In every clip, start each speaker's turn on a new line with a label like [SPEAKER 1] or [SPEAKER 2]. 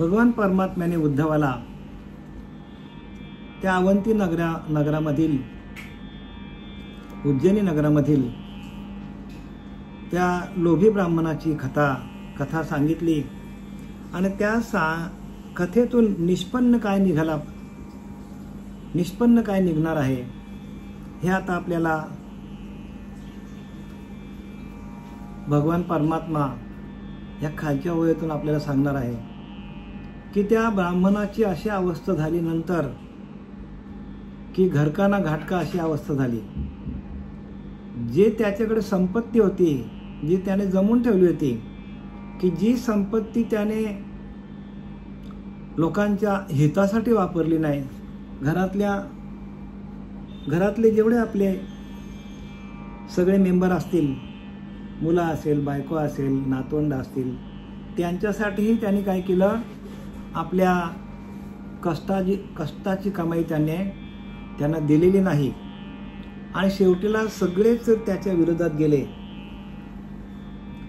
[SPEAKER 1] भगवान परमात्म्याने उद्धवाला त्या अवंती नगरामधील उज्जैनी नगरामधील त्या लोभी ब्राह्मणाची कथा सांगितली आणि त्या कथेतून निष्पन्न काय निघणार आहे हे आता आपल्याला भगवान परमात्मा या खालच्या ओळीतून आपल्याला सांगणार आहे की त्या ब्राह्मणाची अशी अवस्था झाली नंतर की घरकाना घाटका अशी अवस्था झाली. जे त्याच्याकडे संपत्ती होती, जी त्याने जमवून ठेवली होती, की जी संपत्ती त्याने लोकांच्या हितासाठी वापरली नाही, घरातले जेवढे आपले सगळे मेंबर असतील, मुलं असेल, बायको असेल, नातवंड असतील, त्यांच्यासाठीही त्यांनी काय केलं, आपल्या कष्टाची कमाई त्यांना दिलेली नाही आणि शेवटीला सगळेच त्याच्या विरोधात गेले.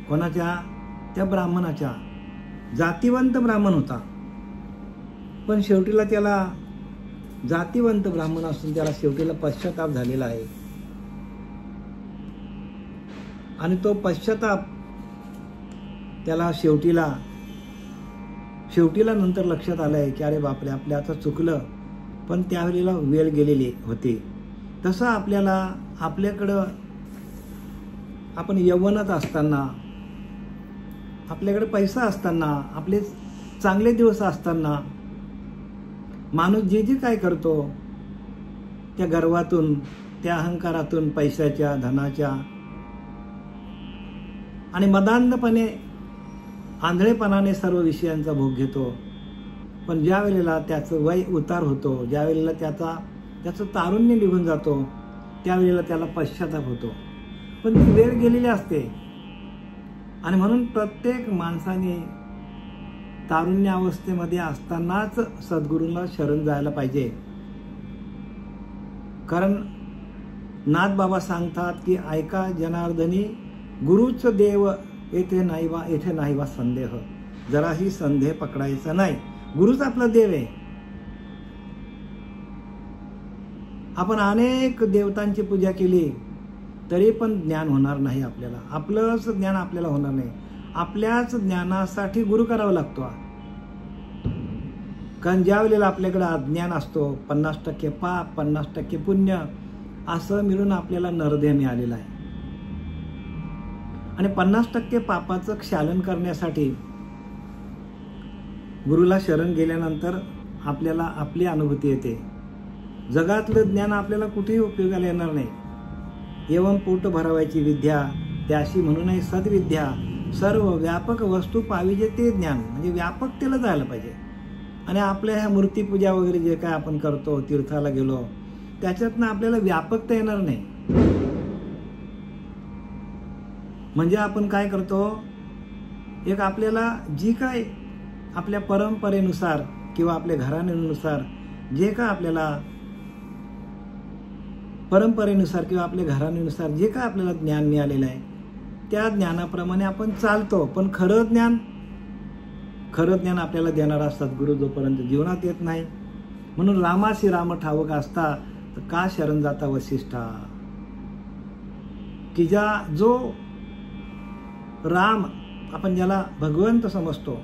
[SPEAKER 1] कोणाच्या? त्या ब्राह्मणाच्या. जातिवंत ब्राह्मण होता, पण शेवटीला त्याला जातिवंत ब्राह्मण असून त्याला शेवटीला पश्चाताप झालेला आहे. आणि तो पश्चाताप त्याला शेवटीला नंतर लक्षात आलंय की अरे बापरे, आपल्या आता चुकलं, पण त्यावेळेला वेळ गेलेली होती. तसं आपल्याकडं आपण यौवनात असताना, आपल्याकडे पैसा असताना, आपले चांगले दिवस असताना माणूस जे काय करतो त्या गर्वातून, त्या अहंकारातून, पैशाच्या, धनाच्या आणि मदांधपणे, आंधळेपणाने सर्व विषयांचा भोग घेतो. पण ज्या वेळेला त्याचं वय उतार होतो, ज्या वेळेला त्याचं तारुण्य निघून जातो, त्यावेळेला त्याला पश्चाताप होतो. पण ती वेळ गेलेली असते आणि म्हणून प्रत्येक माणसाने तारुण्य अवस्थेमध्ये असतानाच सद्गुरूंना शरण जायला पाहिजे. कारण नाथबाबा सांगतात की ऐका जनार्दनी, गुरुच देव येथे नाही वा संदेह. जराही संदेह पकडायचा नाही, गुरुच आपला देव आहे. आपण अनेक देवतांची पूजा केली तरी पण ज्ञान होणार नाही आपल्याला. आपलंच ज्ञान आपल्याला होणार नाही. आपल्याच ज्ञानासाठी गुरु करावा लागतो. कारण ज्या वेळेला आपल्याकडे अज्ञान असतो, 50% पाप 50% पुण्य असं मिळून आपल्याला नरदेह मिळालेला आहे. आणि 50% पापाचं क्षालन करण्यासाठी गुरुला शरण गेल्यानंतर आपल्याला आपली अनुभूती येते. जगातलं ज्ञान आपल्याला कुठेही उपयोगाला येणार नाही. एवं पोट भरवायची विद्या त्याशी म्हणूनही सद्विद्या, सर्व व्यापक वस्तू पाहिजे ते ज्ञान, म्हणजे व्यापकतेला जायला पाहिजे. आणि आपल्या ह्या मूर्तीपूजा वगैरे जे काय आपण करतो, तीर्थाला गेलो, त्याच्यातनं आपल्याला व्यापकता येणार नाही. म्हणजे आपण काय करतो, एक आपल्याला जी काय आपल्या परंपरेनुसार किंवा आपल्या घराण्यानुसार जे काय आपल्याला परंपरेनुसार किंवा आपल्या घराण्यानुसार जे काय आपल्याला ज्ञान मिळालेलं आहे, त्या ज्ञानाप्रमाणे आपण चालतो. पण खरं ज्ञान आपल्याला देणारा सद्गुरू जोपर्यंत जीवनात येत नाही. म्हणून रामासी राम ठावक असता तर का शरण जाता वसिष्ठा. की जो राम आपण ज्याला भगवंत समजतो,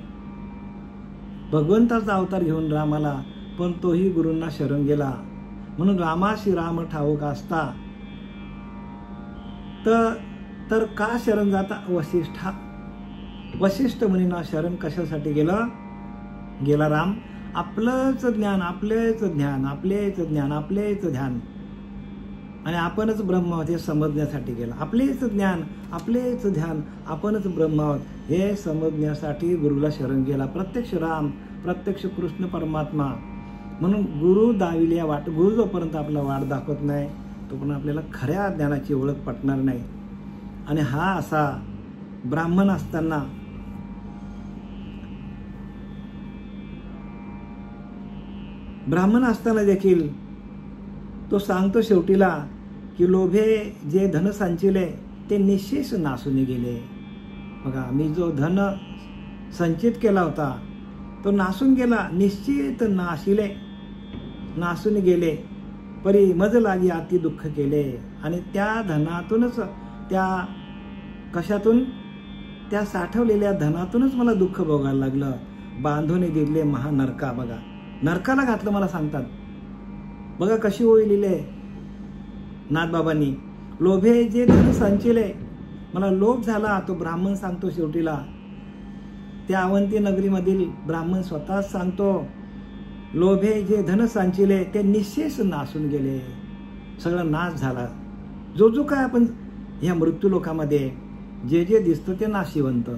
[SPEAKER 1] भगवंताचा अवतार घेऊन रामाला, पण तोही गुरूंना शरण गेला. म्हणून रामाशी राम ठाऊक असता तर का शरण जाता वसिष्ठा. वसिष्ठ म्हणीना शरण कशासाठी गेला राम. आपलंच ज्ञान, आपलेच ध्यान आणि आपणच ब्रह्म आहोत हे समजण्यासाठी गेला. आपलेच ज्ञान, आपलेच ध्यान, आपणच ब्रह्म आहोत हे समजण्यासाठी गुरुला शरण गेला. प्रत्यक्ष राम, प्रत्यक्ष कृष्ण परमात्मा. म्हणून गुरु दाविल्या वाट, गुरु जोपर्यंत आपला वाट दाखवत नाही तोपर्यंत आपल्याला खऱ्या ज्ञानाची ओळख पटणार नाही. आणि हा असा ब्राह्मण असताना देखील तो सांगतो शेवटीला की लोभे जे धन संचिले ते निशेष नासून गेले. बघा, मी जो धन संचित केला होता तो नासून गेला, निश्चित नाशिले, नासून गेले, परी मज लागी अति दुःख केले. आणि त्या धनातूनच, त्या कशातून, त्या साठवलेल्या धनातूनच मला दुःख भोगायला लागलं. बांधून दिले महानरका. बघा, नरकाला घातलं मला सांगतात. बघा कशी ओळी लिहिले नाथबाबांनी. लोभे जे धन संचिले, मला लोभ झाला. तो ब्राह्मण सांगतो शेवटीला, त्या अवंती नगरीमधील ब्राह्मण स्वतःच सांगतो, लोभे जे धन संचिले ते निशेष नासून गेले. सगळं नाश झाला. जो जो काय आपण ह्या मृत्यू लोकामध्ये जे जे दिसतं ते नाशिवंत,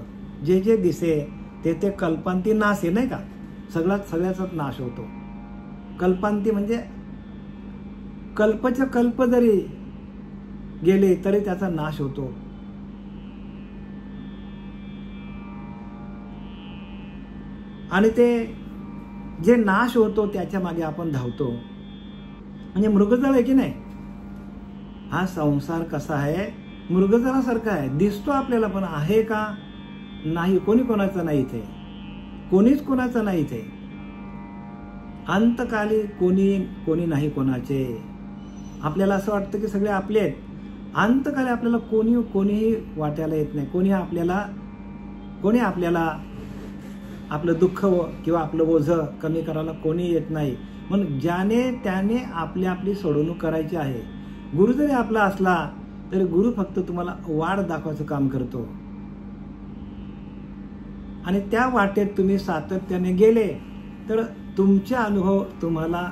[SPEAKER 1] जे जे दिसे ते ते कल्पांती नाश आहे, नाही का. सगळ्याचाच नाश होतो. कल्पांती म्हणजे कल्पच्या कल्प जरी गेले तरी त्याचा नाश होतो. आणि ते जे नाश होतो त्याच्या मागे आपण धावतो. म्हणजे मृगजळ आहे की नाही. हा संसार कसा आहे, मृगजळासारखा आहे. दिसतो आपल्याला, पण आहे का नाही. कोणी कोणाचं नाही इथे, कोणीच कोणाचं नाही इथे. अंतकाली कोणी नाही कोणाचे. आपल्याला असं वाटतं की सगळे आपले आहेत. अंतकाली आपल्याला कोणीही वाटायला येत नाही. कोणी आपल्याला आपलं दुःख किंवा आपलं ओझं कमी करायला कोणी येत नाही. म्हणून ज्याने त्याने आपली सोडवणूक करायची आहे. गुरु जरी आपला असला तरी गुरु फक्त तुम्हाला वाट दाखवायचं काम करतो. आणि त्या वाटेत तुम्ही सातत्याने गेले तर तुमचे अनुभव तुम्हाला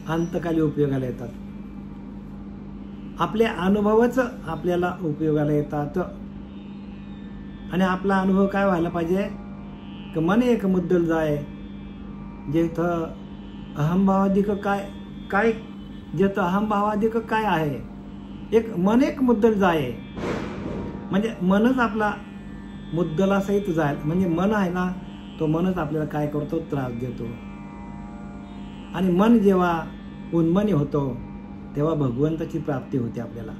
[SPEAKER 1] अंतकाली उपयोगाला येतात. आपले अनुभवच आपल्याला उपयोगाला येतात. आणि आपला अनुभव काय व्हायला पाहिजे, की मन एक मुद्दल जाय, जेथं अहंभावाधिक काय जेथं अहंभावाधिक काय आहे, मन एक मुद्दल जाय. म्हणजे मनच आपला मुद्दला सहित जाईल. म्हणजे मन आहे ना, तो मनच आपल्याला काय करतो, त्रास देतो. आणि मन जेव्हा उन्मनी होतो तेव्हा भगवंताची प्राप्ती होते आपल्याला.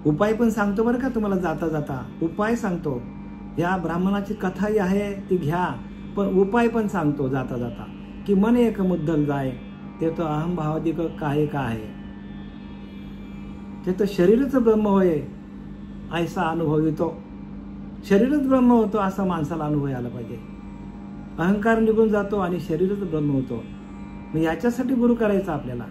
[SPEAKER 1] उपाय पण सांगतो बरं का तुम्हाला, जाता जाता उपाय सांगतो. या ब्राह्मणाची कथाही आहे ती घ्या, पण उपाय पण सांगतो जाता जाता, की मन एक मुद्दल जाय, ते तो अहंभावाधिक काय आहे, ते तर शरीरच ब्रह्म होय ऐसा अनुभव येतो. शरीरच ब्रह्म होतो असा माणसाला अनुभव आला पाहिजे. अहंकार निघून जातो आणि शरीरच ब्रह्म होतो. मग याच्यासाठी गुरु करायचा आपल्याला.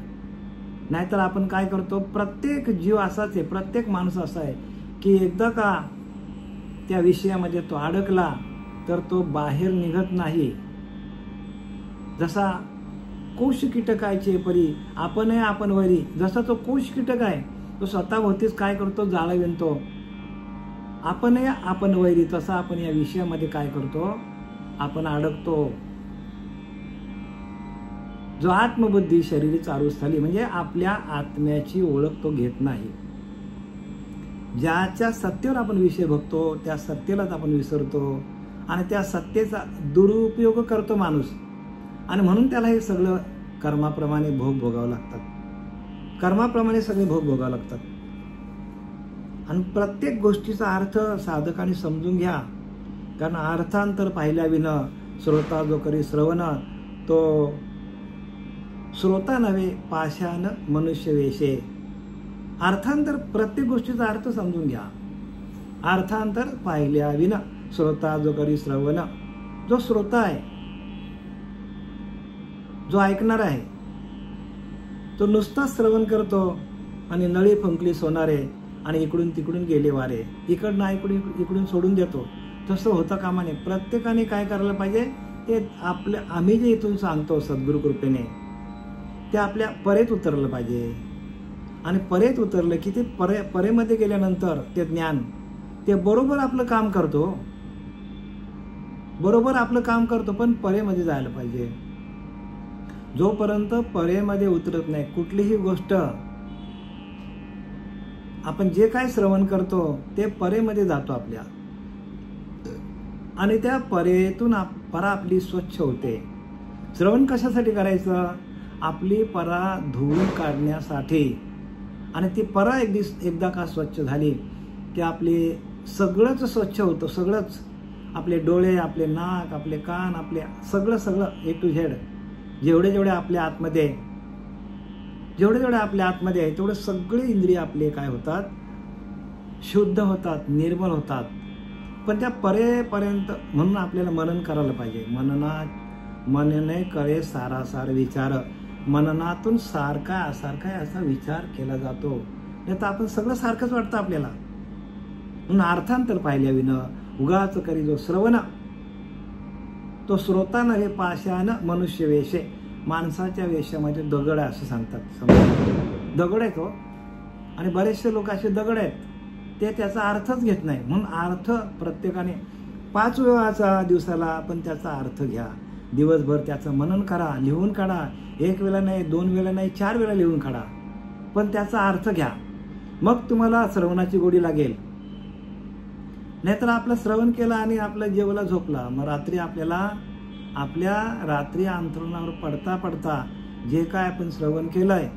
[SPEAKER 1] नाहीतर आपण काय करतो, प्रत्येक जीव असाच आहे, प्रत्येक माणूस असा आहे की एकदा का त्या विषयामध्ये तो अडकला तर तो बाहेर निघत नाही. जसा कोश कीटकाचे परी आपण आपण वरी. जसा तो कोश कीटक आहे तो स्वतःभोवतीच काय करतो, जाळं विणतो. आपण वैरी. तसा आपण या विषयामध्ये काय करतो, आपण अडकतो. जो आत्मबुद्धी शरीर चारूच झाली, म्हणजे आपल्या आत्म्याची ओळख तो घेत नाही. ज्याच्या सत्तेवर आपण विषय बघतो त्या सत्तेलाच आपण विसरतो आणि त्या सत्तेचा दुरुपयोग करतो माणूस. आणि म्हणून त्याला हे सगळं कर्माप्रमाणे भोग भोगावं लागतात. कर्माप्रमाणे सगळे भोग भोगावं लागतात. आणि प्रत्येक गोष्टीचा अर्थ साधकाने समजून घ्या. कारण अर्थांतर पाहिल्या विना श्रोता जो करी श्रवण, तो श्रोता नव्हे पाषाण मनुष्य वेशे. अर्थांतर, प्रत्येक गोष्टीचा अर्थ समजून घ्या. अर्थांतर पाहिल्या विना श्रोता जो करी श्रवण. जो श्रोता आहे, जो ऐकणार आहे, तो नुसताच श्रवण करतो आणि नळी फुंकली सोनारे आणि इकडून तिकडून गेले वारे, इकडनं इकडून सोडून देतो. तसं होतं कामा नये. प्रत्येकाने काय करायला पाहिजे, ते आम्ही जे इथून सांगतो सद्गुरु कृपेने ते आपल्या परेत उतरलं पाहिजे. आणि परेत उतरलं की ते परेमध्ये गेल्यानंतर ते ज्ञान ते बरोबर आपलं काम करतो. पण परेमध्ये जायला पाहिजे. जोपर्यंत परेमध्ये उतरत नाही कुठलीही गोष्ट, आपण जे काय श्रवण करतो ते परेमध्ये जातो आपल्या. आणि त्या परेतून परा आपली स्वच्छ होते. श्रवण कशासाठी करायचं, आपली परा धुवून काढण्यासाठी. आणि ती परा एकदा का स्वच्छ झाली की आपली सगळंच स्वच्छ होतं, सगळंच. आपले डोळे, आपले नाक, आपले कान, आपले सगळं ए टू झेड जेवढे आपल्या आतमध्ये आहे तेवढे सगळे इंद्रिय आपले काय होतात, शुद्ध होतात, निर्मल होतात. पण त्या परेपर्यंत म्हणून आपल्याला मनन करायला पाहिजे. मनने करे सारासार विचार. मननातून सारखा असा विचार केला जातो. नाही तर आपण सगळं सारखंच वाटतं आपल्याला. म्हणून अर्थांतर पाहिल्या विन उगाच करी जो श्रवण, तो श्रोता नव्हे पाषाण मनुष्य वेशे. माणसाच्या वेशामध्ये दगड आहे असं सांगतात. दगड आहे तो, आणि बरेचसे लोक असे दगड आहेत, ते त्याचा अर्थच घेत नाही. म्हणून अर्थ प्रत्येकाने 5 वेळाचा दिवसाला आपण त्याचा अर्थ घ्या. दिवसभर त्याचं मनन करा, लिहून काढा. 1 वेळा नाही, 2 वेळा नाही, 4 वेळा लिहून काढा. पण त्याचा अर्थ घ्या, मग तुम्हाला श्रवणाची गोडी लागेल. नाहीतर आपलं श्रवण केलं आणि आपलं जेवला झोपला, मग रात्री आपल्या रात्री अंथरुणावर पडता पडता जे काय आपण श्रवण केलंय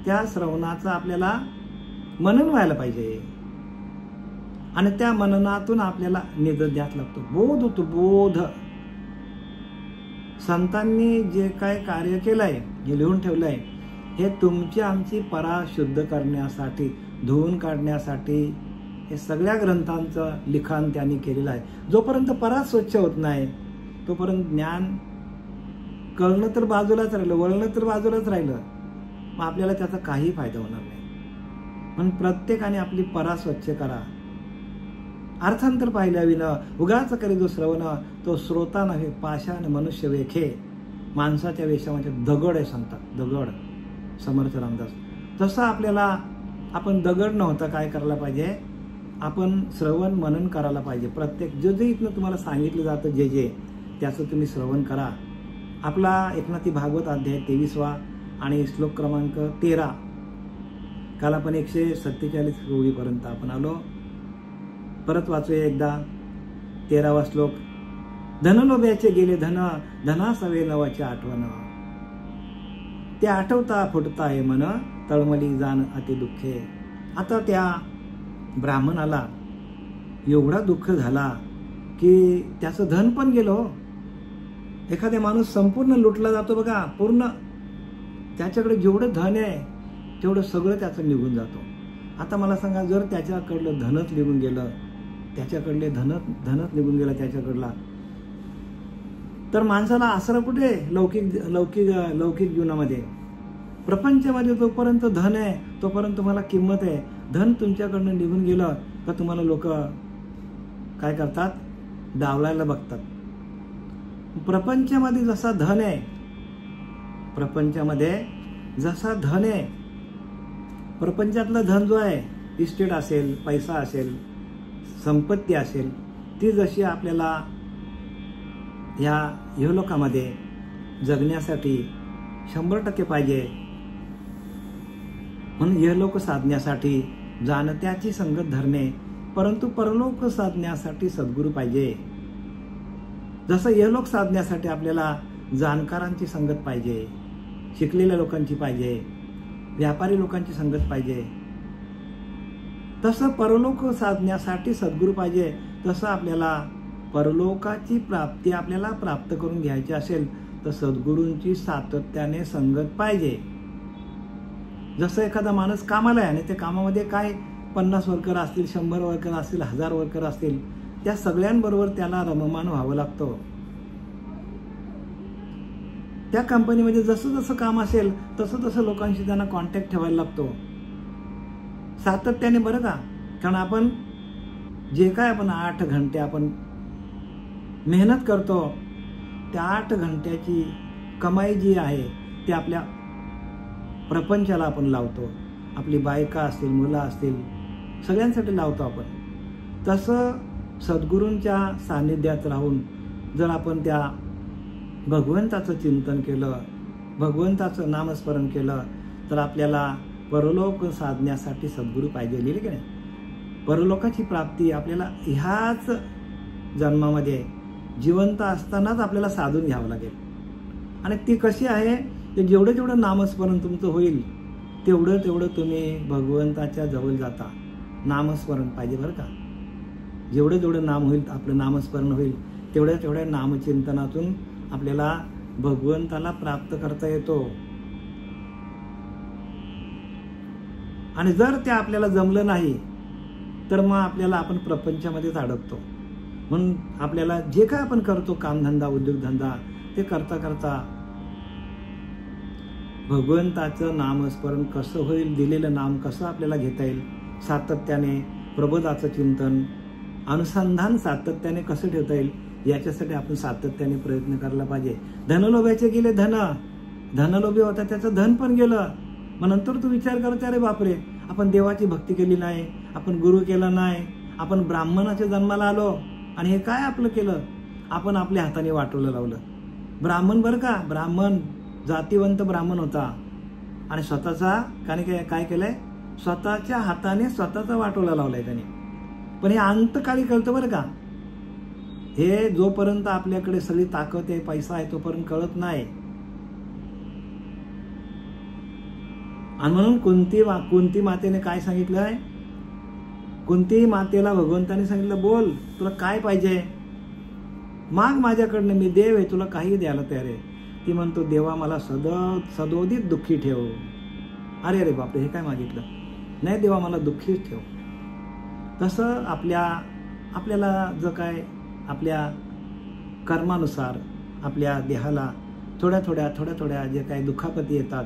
[SPEAKER 1] त्या श्रवणाचं आपल्याला मनन व्हायला पाहिजे. आणि त्या मननातून आपल्याला निदध्यास लागतो, बोध होतो. बोध संतांनी जे काय कार्य केलंय, जे लिहून ठेवलंय, हे तुमची आमची परा शुद्ध करण्यासाठी, धुवून काढण्यासाठी हे सगळ्या ग्रंथांचं लिखाण त्यांनी केलेलं आहे. जोपर्यंत परा स्वच्छ होत नाही तोपर्यंत ज्ञान कळणं तर बाजूलाच राहिलं, वळणं तर बाजूलाच राहिलं, मग आपल्याला त्याचा काही फायदा होणार नाही. म्हणून प्रत्येकाने आपली परा स्वच्छ करा. अर्थांतर पाहिल्या विन उगाच करी जो श्रवण, तो श्रोता नव्हे पाषाण मनुष्य वेखे. माणसाच्या वेशामध्ये दगड आहे सांगतात, दगड समर्थ रामदास. तसं आपल्याला आपण दगड नव्हता काय करायला पाहिजे, आपण श्रवण मनन करायला पाहिजे. प्रत्येक जे इथनं तुम्हाला सांगितलं जातं जे त्याचं तुम्ही श्रवण करा. आपला एकनाथी भागवत अध्याय 23वा आणि श्लोक क्रमांक 13. काल आपण 147 ओळीपर्यंत आपण आलो. परत वाचूया एकदा 13वा श्लोक. धन लोभ्याचे गेले धन, धनासवे नवाचे आठवण. ते आठवता फुटता हे मन, तळमली जाण अति दुःखे. आता त्या ब्राह्मणाला एवढा दुःख झाला की त्याचं धन पण गेलो. एखादा माणूस संपूर्ण लुटला जातो बघा, पूर्ण त्याच्याकडे जेवढं धन आहे तेवढं सगळं त्याचं निघून जातो. आता मला सांगा, जर त्याच्याकडलं धनच निघून गेलं, त्याच्याकडले धनच निघून गेला त्याच्याकडला, तर माणसाला आसरा कुठे लौकिक जीवनामध्ये, प्रपंचामध्ये जोपर्यंत धन आहे तोपर्यंत तुम्हाला किंमत आहे. धन तुमच्याकडनं निघून गेलं तर तुम्हाला लोक काय करतात, डावलायला बघतात. प्रपंचामध्ये जसा धन आहे, प्रपंचातलं धन जो आहे, इस्टेट असेल, पैसा असेल, संपत्ती असेल, ती जशी आपल्याला ह्या इहलोकामध्ये जगण्यासाठी 100% पाहिजे. म्हणून इहलोक साधण्यासाठी जाणत्याची संगत धरणे, परंतु परलोक साधण्यासाठी सद्गुरू पाहिजे. जसं इहलोक साधण्यासाठी आपल्याला जाणकारांची संगत पाहिजे, शिकलेल्या लोकांची पाहिजे, व्यापारी लोकांची संगत पाहिजे, तसं परलोक साधण्यासाठी सद्गुरू पाहिजे. तसं आपल्याला परलोकाची प्राप्ती आपल्याला प्राप्त करून घ्यायची असेल तर सद्गुरूंची सातत्याने संगत पाहिजे. जसं एखादा माणूस कामाला आहे आणि त्या कामामध्ये काय 50 वर्कर असतील, 100 वर्कर असतील, 1000 वर्कर असतील, त्या सगळ्यांबरोबर त्याला रममान व्हावं लागतं. त्या कंपनीमध्ये जसं जसं काम असेल तसं तसं लोकांशी त्यांना कॉन्टॅक्ट ठेवायला लागतो सातत्याने, बरं का. कारण आपण जे काय आपण 8 घंटे आपण मेहनत करतो, त्या 8 घंट्याची कमाई जी आहे ती आपल्या प्रपंचाला आपण लावतो. आपली बायका असतील, मुलं असतील, सगळ्यांसाठी लावतो आपण. तसं सद्गुरूंच्या सान्निध्यात राहून जर आपण त्या भगवंताचं चिंतन केलं, भगवंताचं नामस्मरण केलं, तर आपल्याला परलोक साधण्यासाठी सद्गुरू पाहिजे. लिहिले की नाही, परलोकाची प्राप्ती आपल्याला ह्याच जन्मामध्ये जिवंत असतानाच आपल्याला साधून घ्यावं लागेल. आणि ती कशी आहे, ते जेवढं नामस्मरण तुमचं होईल तेवढं तुम्ही भगवंताच्या जवळ जाता. नामस्मरण पाहिजे बरं का. जेवढं जेवढं नाम होईल, आपलं नामस्मरण होईल, तेवढ्या तेवढ्या नामचिंतनातून आपल्याला भगवंताला प्राप्त करता येतो. आणि जर ते आपल्याला जमलं नाही तर मग आपल्याला आपण प्रपंचामध्येच अडकतो. म्हणून आपल्याला जे काय आपण करतो, कामधंदा, उद्योगधंदा, ते करता करता भगवंताचं नामस्मरण कसं होईल, दिलेलं नाम कसं आपल्याला घेता येईल, सातत्याने प्रबोधाचं चिंतन, अनुसंधान सातत्याने कसं ठेवता येईल, याच्यासाठी आपण सातत्याने प्रयत्न करायला पाहिजे. धनलोभ्याचे गेले धनलोभी होता, त्याचं धन पण गेलं. मग नंतर तू विचार करते, अरे बापरे, आपण देवाची भक्ती केली नाही, आपण गुरु केला नाही, आपण ब्राह्मणाच्या जन्माला आलो आणि हे काय आपलं केलं, आपण आपल्या हाताने वाटोलं लावलं. ब्राह्मण बरं का, ब्राह्मण जातीवंत ब्राह्मण होता आणि स्वतःचा काय केलंय, स्वतःच्या हाताने स्वतःचा वाटोला लावलाय त्याने. पण हे अंतकाळी कळतं बरं का. हे जोपर्यंत आपल्याकडे सगळी ताकद आहे, पैसा आहे, तोपर्यंत कळत नाही. आणि म्हणून कुंती मातेने काय सांगितलंय, कुंती मातेला भगवंताने सांगितलं, बोल तुला काय पाहिजे, माग माझ्याकडनं, मी देव आहे, तुला काही द्यायला तयार आहे. ती म्हणतो, देवा मला सदोदित दुःखी ठेव. अरे अरे बापरे, हे काय मागितलं, नाही देवा मला दुःखीच ठेव. तसं आपल्याला जर काय आपल्या कर्मानुसार आपल्या देहाला थोड्या थोड्या जे काही दुखापती येतात,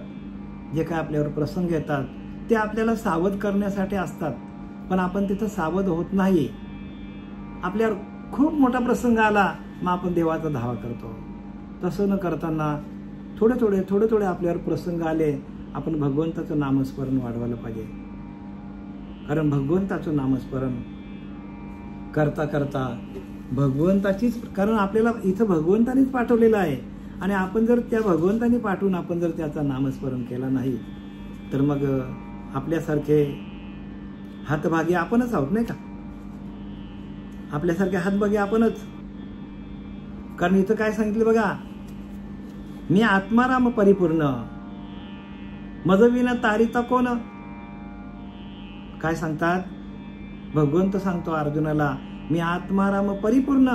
[SPEAKER 1] जे काय आपल्यावर प्रसंग येतात, ते आपल्याला सावध करण्यासाठी असतात. पण आपण तिथं सावध होत नाही. आपल्यावर खूप मोठा प्रसंग आला, मग आपण देवाचा धावा करतो. तसं न करताना थोडे आपल्यावर प्रसंग आले, आपण भगवंताचं नामस्मरण वाढवायला पाहिजे. कारण भगवंताचं नामस्मरण करता करता भगवंताचीच, कारण आपल्याला इथं भगवंतानीच पाठवलेलं आहे. आणि आपण जर त्या भगवंतानी पाठवून आपण जर त्याचं नामस्मरण केलं नाही तर मग आपल्यासारखे हातभागी आपणच आहोत, नाही का. आपल्यासारखे हातभागी आपणच. कारण इथं काय सांगितलं बघा, मी आत्माराम परिपूर्ण, मज विना तारिता कोण. काय सांगतात भगवंत, सांगतो अर्जुनाला, मी आत्माराम परिपूर्ण,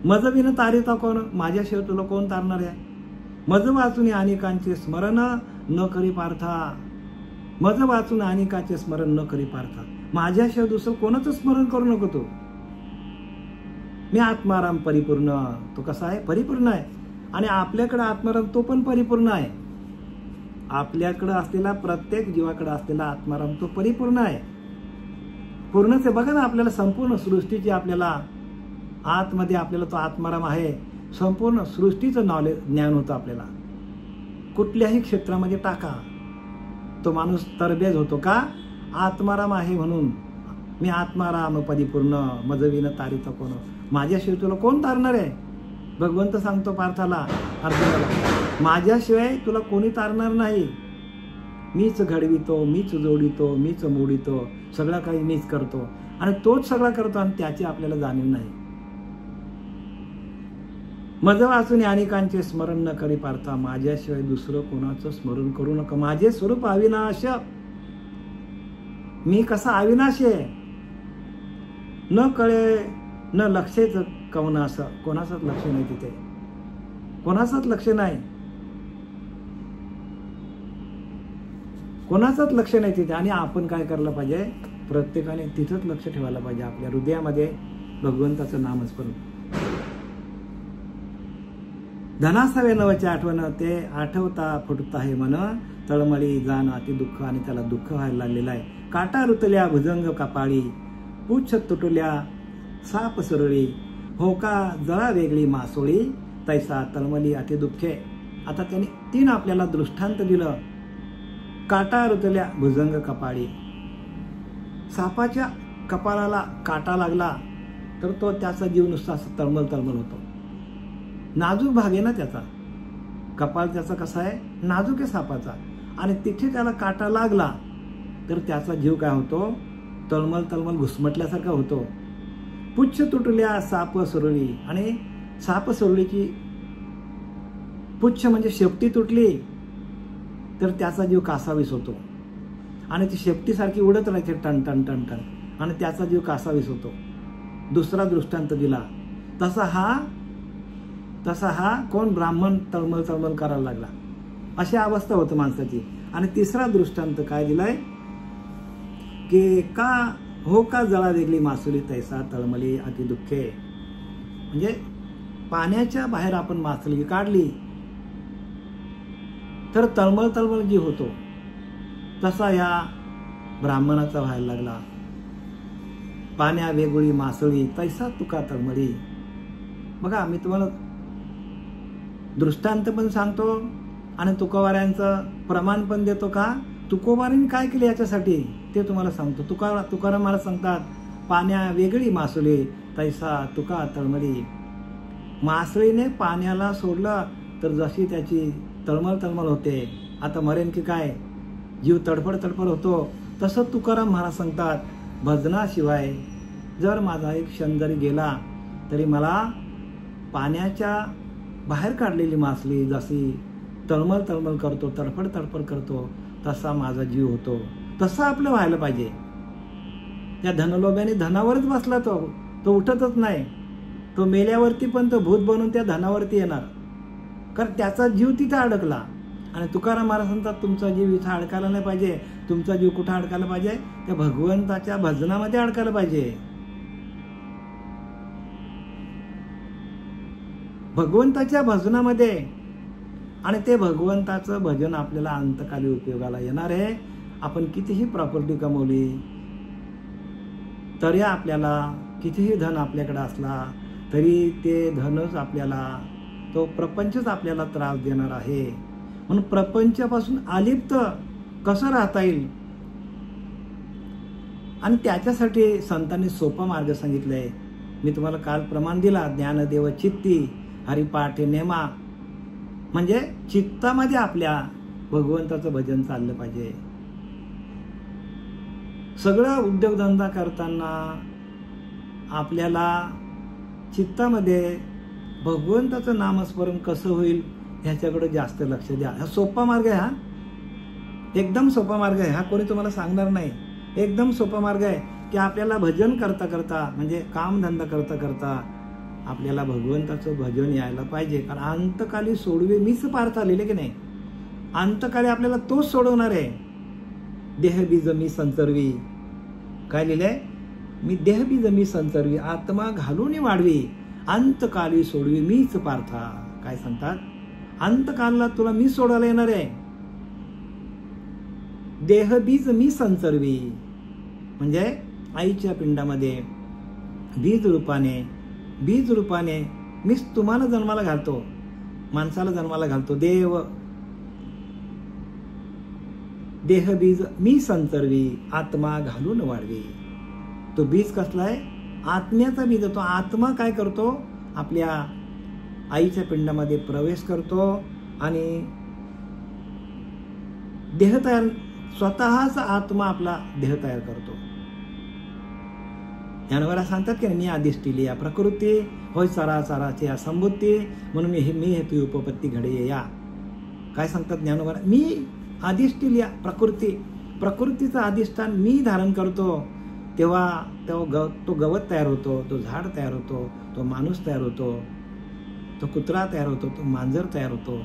[SPEAKER 1] मज विना तारिता कोण, माझ्याशिवाय तुला कोण तारणार आहे. मज वाचून अनेकांचे स्मरण न करी पार्था, मज वाचून अनेकांचे स्मरण न करी पार्था, माझ्याशिवाय दुसरं कोणाचं स्मरण करू नको तू. मी आत्माराम परिपूर्ण, तो कसा आहे, परिपूर्ण आहे. आणि आपल्याकडे आत्माराम तो पण परिपूर्ण आहे. आपल्याकडे असलेला, प्रत्येक जीवाकडे असलेला आत्माराम तो परिपूर्ण आहे, पूर्णच आहे. बघा ना, आपल्याला संपूर्ण सृष्टीची, आपल्याला आतमध्ये आपल्याला तो आत्माराम आहे. संपूर्ण सृष्टीचं ज्ञान होतं आपल्याला. कुठल्याही क्षेत्रामध्ये टाका, तो माणूस तरबेज होतो का, आत्माराम आहे म्हणून. मी आत्माराम परिपूर्ण, मज विना तारिता कोण, माझ्याशिवाय तुला कोण तारणार आहे. भगवंत सांगतो पार्थाला, अर्जुनाला, माझ्याशिवाय तुला कोणी तारणार नाही. मीच घडवितो, मीच जोडितो, मीच मोडितो, सगळं काही मीच करतो. आणि तोच सगळा करतो आणि त्याची आपल्याला जाणीव नाही. मज वाचून अनेकांचे स्मरण न करी पार्था, माझ्याशिवाय दुसरं कोणाचं स्मरण करू नका. माझे स्वरूप अविनाश, मी कसा अविनाशी आहे, न कळे न लक्षेच कवना, असं कोणाचंच लक्ष नाही तिथे, कोणाचंच लक्ष नाही, कोणाचंच लक्ष नाही तिथे. आणि आपण काय करायला पाहिजे, प्रत्येकाने तिथंच लक्ष ठेवायला पाहिजे, आपल्या हृदयामध्ये भगवंताचं नामस्मरण. धनासावे नवचे आठवण, ते आठवता फुटता हे मन, तळमळी जाण अति दुःख, आणि त्याला दुःख व्हायला लागलेलं आहे. काटा रुतल्या भुजंग कपाळी, पुच्छ तुटल्या साप सुरळी, होका जळा वेगळी मासोळी, तैसा तळमळी अति दुःखे. आता त्यांनी 3 आपल्याला दृष्टांत दिलं. काटा रुतल्या भुजंग कपाळी, सापाच्या कपाळाला काटा लागला तर तो त्याचा जीव नुसता असं तळमळ होतो. नाजूक भाग आहे ना त्याचा, कपाळ त्याचा कसा आहे, नाजूक आहे सापाचा. आणि तिथे त्याला काटा लागला तर त्याचा जीव काय होतो, तळमळ घुसमटल्यासारखा होतो. पुच्छ तुटल्या साप सुरळी, आणि साप सुरळीची पुच्छ म्हणजे शेपटी तुटली तर त्याचा जीव कासावीस होतो. आणि ती शेपटीसारखी उडत राहते टन टन टन टन. आणि त्याचा जीव कासावीस होतो. दुसरा दृष्टांत दिला. तसा हा कोण ब्राह्मण तळमळ तळमळ करायला लागला, अशी अवस्था होती माणसाची. आणि तिसरा दृष्टांत काय दिलाय की का जळा वेगळी मासुली तैसा तळमळी अति दुःखे. म्हणजे पाण्याच्या बाहेर आपण मासुली काढली तर तळमळ तळमळ जी होतो तसा या ब्राह्मणाचा व्हायला लागला. पाण्या वेगळी मासळी तैसा तुका तळमळी. बघा, मी तुम्हाला दृष्टांत पण सांगतो आणि तुकोबाऱ्यांचं प्रमाण पण देतो. का तुकोबाऱ्यांनी काय केले याच्यासाठी ते तुम्हाला सांगतो. तुकाराम मला सांगतात, पाण्या वेगळी मासुली तैसा तुका तळमळी. मासळीने पाण्याला सोडलं तर जशी त्याची तळमळ तळमळ होते, आता मरेन की काय, जीव तडफड तडफड होतो, तसं तुकाराम महाराज सांगतात, भजनाशिवाय जर माझा एक क्षण जरी गेला तरी मला पाण्याच्या बाहेर काढलेली मासळी जशी तळमळ तळमळ करतो, तडफड तडफड करतो, तसा माझा जीव होतो. तसं आपलं व्हायला पाहिजे. त्या धनलोभ्याने धनावरच बसला, तो उठतच नाही. तो मेल्यावरती पण तो भूत बनून त्या धनावरती येणार, कारण त्याचा जीव तिथे अडकला. आणि तुकाराम महाराज म्हणतात, तुमचा जीव इथं अडकायला नाही पाहिजे. तुमचा जीव कुठं अडकायला पाहिजे? त्या भगवंताच्या भजनामध्ये अडकायला पाहिजे. भगवंताच्या भजनामध्ये. आणि ते भगवंताचं भजन आपल्याला अंतकाली उपयोगाला येणार आहे. आपण कितीही प्रॉपर्टी कमवली तरी आपल्याला, कितीही धन आपल्याकडे असला तरी ते धनच आपल्याला, तो प्रपंचच आपल्याला त्रास देणार आहे. म्हणून प्रपंचापासून अलिप्त कसं राहता येईल, आणि त्याच्यासाठी संतांनी सोपा मार्ग सांगितलाय. मी तुम्हाला काल प्रमाण दिला, ज्ञानदेव चित्ती हरिपाठ नेमा. म्हणजे चित्तामध्ये आपल्या भगवंताचं भजन चाललं पाहिजे. सगळा उद्योगधंदा करताना आपल्याला चित्तामध्ये भगवंताचं नामस्मरण कसं होईल ह्याच्याकडे जास्त लक्ष द्या. हा सोपा मार्ग आहे. हा एकदम सोपा मार्ग आहे. हा कोणी तुम्हाला सांगणार नाही. एकदम सोपा मार्ग आहे की आपल्याला भजन करता करता, म्हणजे कामधंदा करता करता आपल्याला भगवंताचं भजन यायला पाहिजे. कारण अंतकाली सोडवे मीच पार्थ आलेले की नाही. अंतकाली आपल्याला तोच सोडवणार आहे. देहबीज मी संचरवी. काय लिहिलंय? मी देहबीज मी संचरवी, आत्मा घालून वाढवी, अंतकाली सोडवी मीच पार्था. काय सांगतात? अंतकालला तुला मी सोडायला येणार आहे. देहबीज मी संचरवी म्हणजे आईच्या पिंडामध्ये बीज रूपाने मीच तुम्हाला जन्माला घालतो, माणसाला जन्माला घालतो. देहबीज मी संचरवी, आत्मा घालून वाढवी. तो बीज कसला आहे? आत्म्याचा बीज. तो आत्मा काय करतो? आपल्या आईच्या पिंडामध्ये प्रवेश करतो आणि देह तयार, स्वतःचा आत्मा आपला देह तयार करतो. ज्ञानोबा सांगतात की मी आदिष्टिली या प्रकृती होय चराचराची या संबुद्धी, म्हणून मी हेतू उपपत्ती घडे या. काय सांगतात ज्ञानोबा? मी आदिष्टिली या प्रकृतीचं अधिष्ठान मी धारण करतो, तेव्हा तो गवत तयार होतो, तो झाड तयार होतो, तो माणूस तयार होतो, तो कुत्रा तयार होतो, तो मांजर तयार होतो.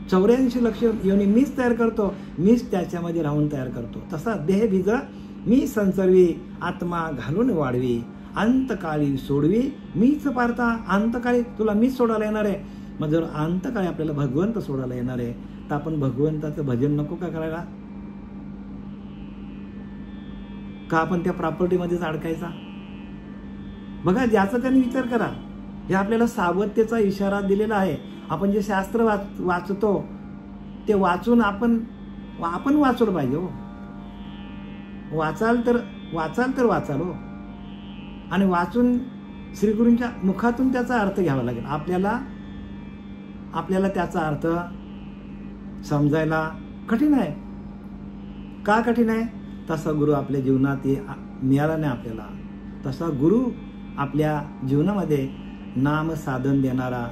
[SPEAKER 1] 84 लक्ष योनी मीच तयार करतो, मीच त्याच्यामध्ये राहून तयार करतो. तसा देह बीज मी संचरवी, आत्मा घालून वाढवी, अंतकाळी सोडवी मीच पार्था. अंतकाळी तुला मीच सोडायला येणार आहे. मग जर अंतकाळी आपल्याला भगवंत सोडायला येणार आहे तर आपण भगवंताचं भजन नको का करायला? का आपण त्या प्रॉपर्टीमध्येच अडकायचा? बघा, ज्याचा त्यांनी विचार करा. हे आपल्याला सावधतेचा इशारा दिलेला आहे. आपण जे शास्त्र वाचतो ते वाचून आपण वाचलं पाहिजे. हो, वाचाल तर वाचाल हो. आणि वाचून श्रीगुरूंच्या मुखातून त्याचा अर्थ घ्यावा लागेल. आपल्याला त्याचा अर्थ समजायला कठीण आहे. का कठीण आहे? तसा गुरु आपल्या जीवनात मिळाला नाही आपल्याला. तसा गुरु आपल्या जीवनामध्ये नाम साधन देणारा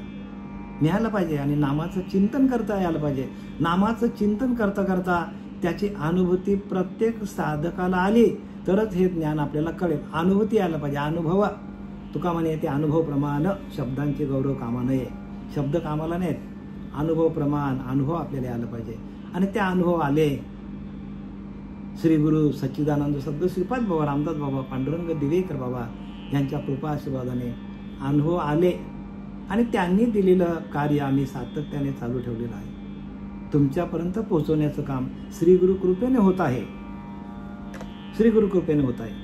[SPEAKER 1] मिळाला पाहिजे आणि नामाचं चिंतन करता यायला पाहिजे. नामाचं चिंतन करता करता त्याची अनुभूती प्रत्येक साधकाला आली तरच हे ज्ञान आपल्याला कळेल. अनुभूती यायला पाहिजे. अनुभव तुका म्हणे ते अनुभव प्रमाण शब्दांचे गौरव कामा नये. शब्द कामाला नाहीत, अनुभव प्रमाण, अनुभव आपल्याला यायला पाहिजे. आणि ते अनुभव आले. श्री गुरु सच्चिदानंद सद्गुरू श्रीपाद बाबा, रामदास बाबा, पांडुरंग दिवेकर बाबा यांच्या कृपा आशीर्वादाने अनुभव आले आणि त्यांनी दिलेलं कार्य आम्ही सातत्याने चालू ठेवलेलं आहे. तुमच्यापर्यंत पोहोचवण्याचं काम श्री गुरु कृपेने होत आहे. श्री गुरु कृपेने होत आहे.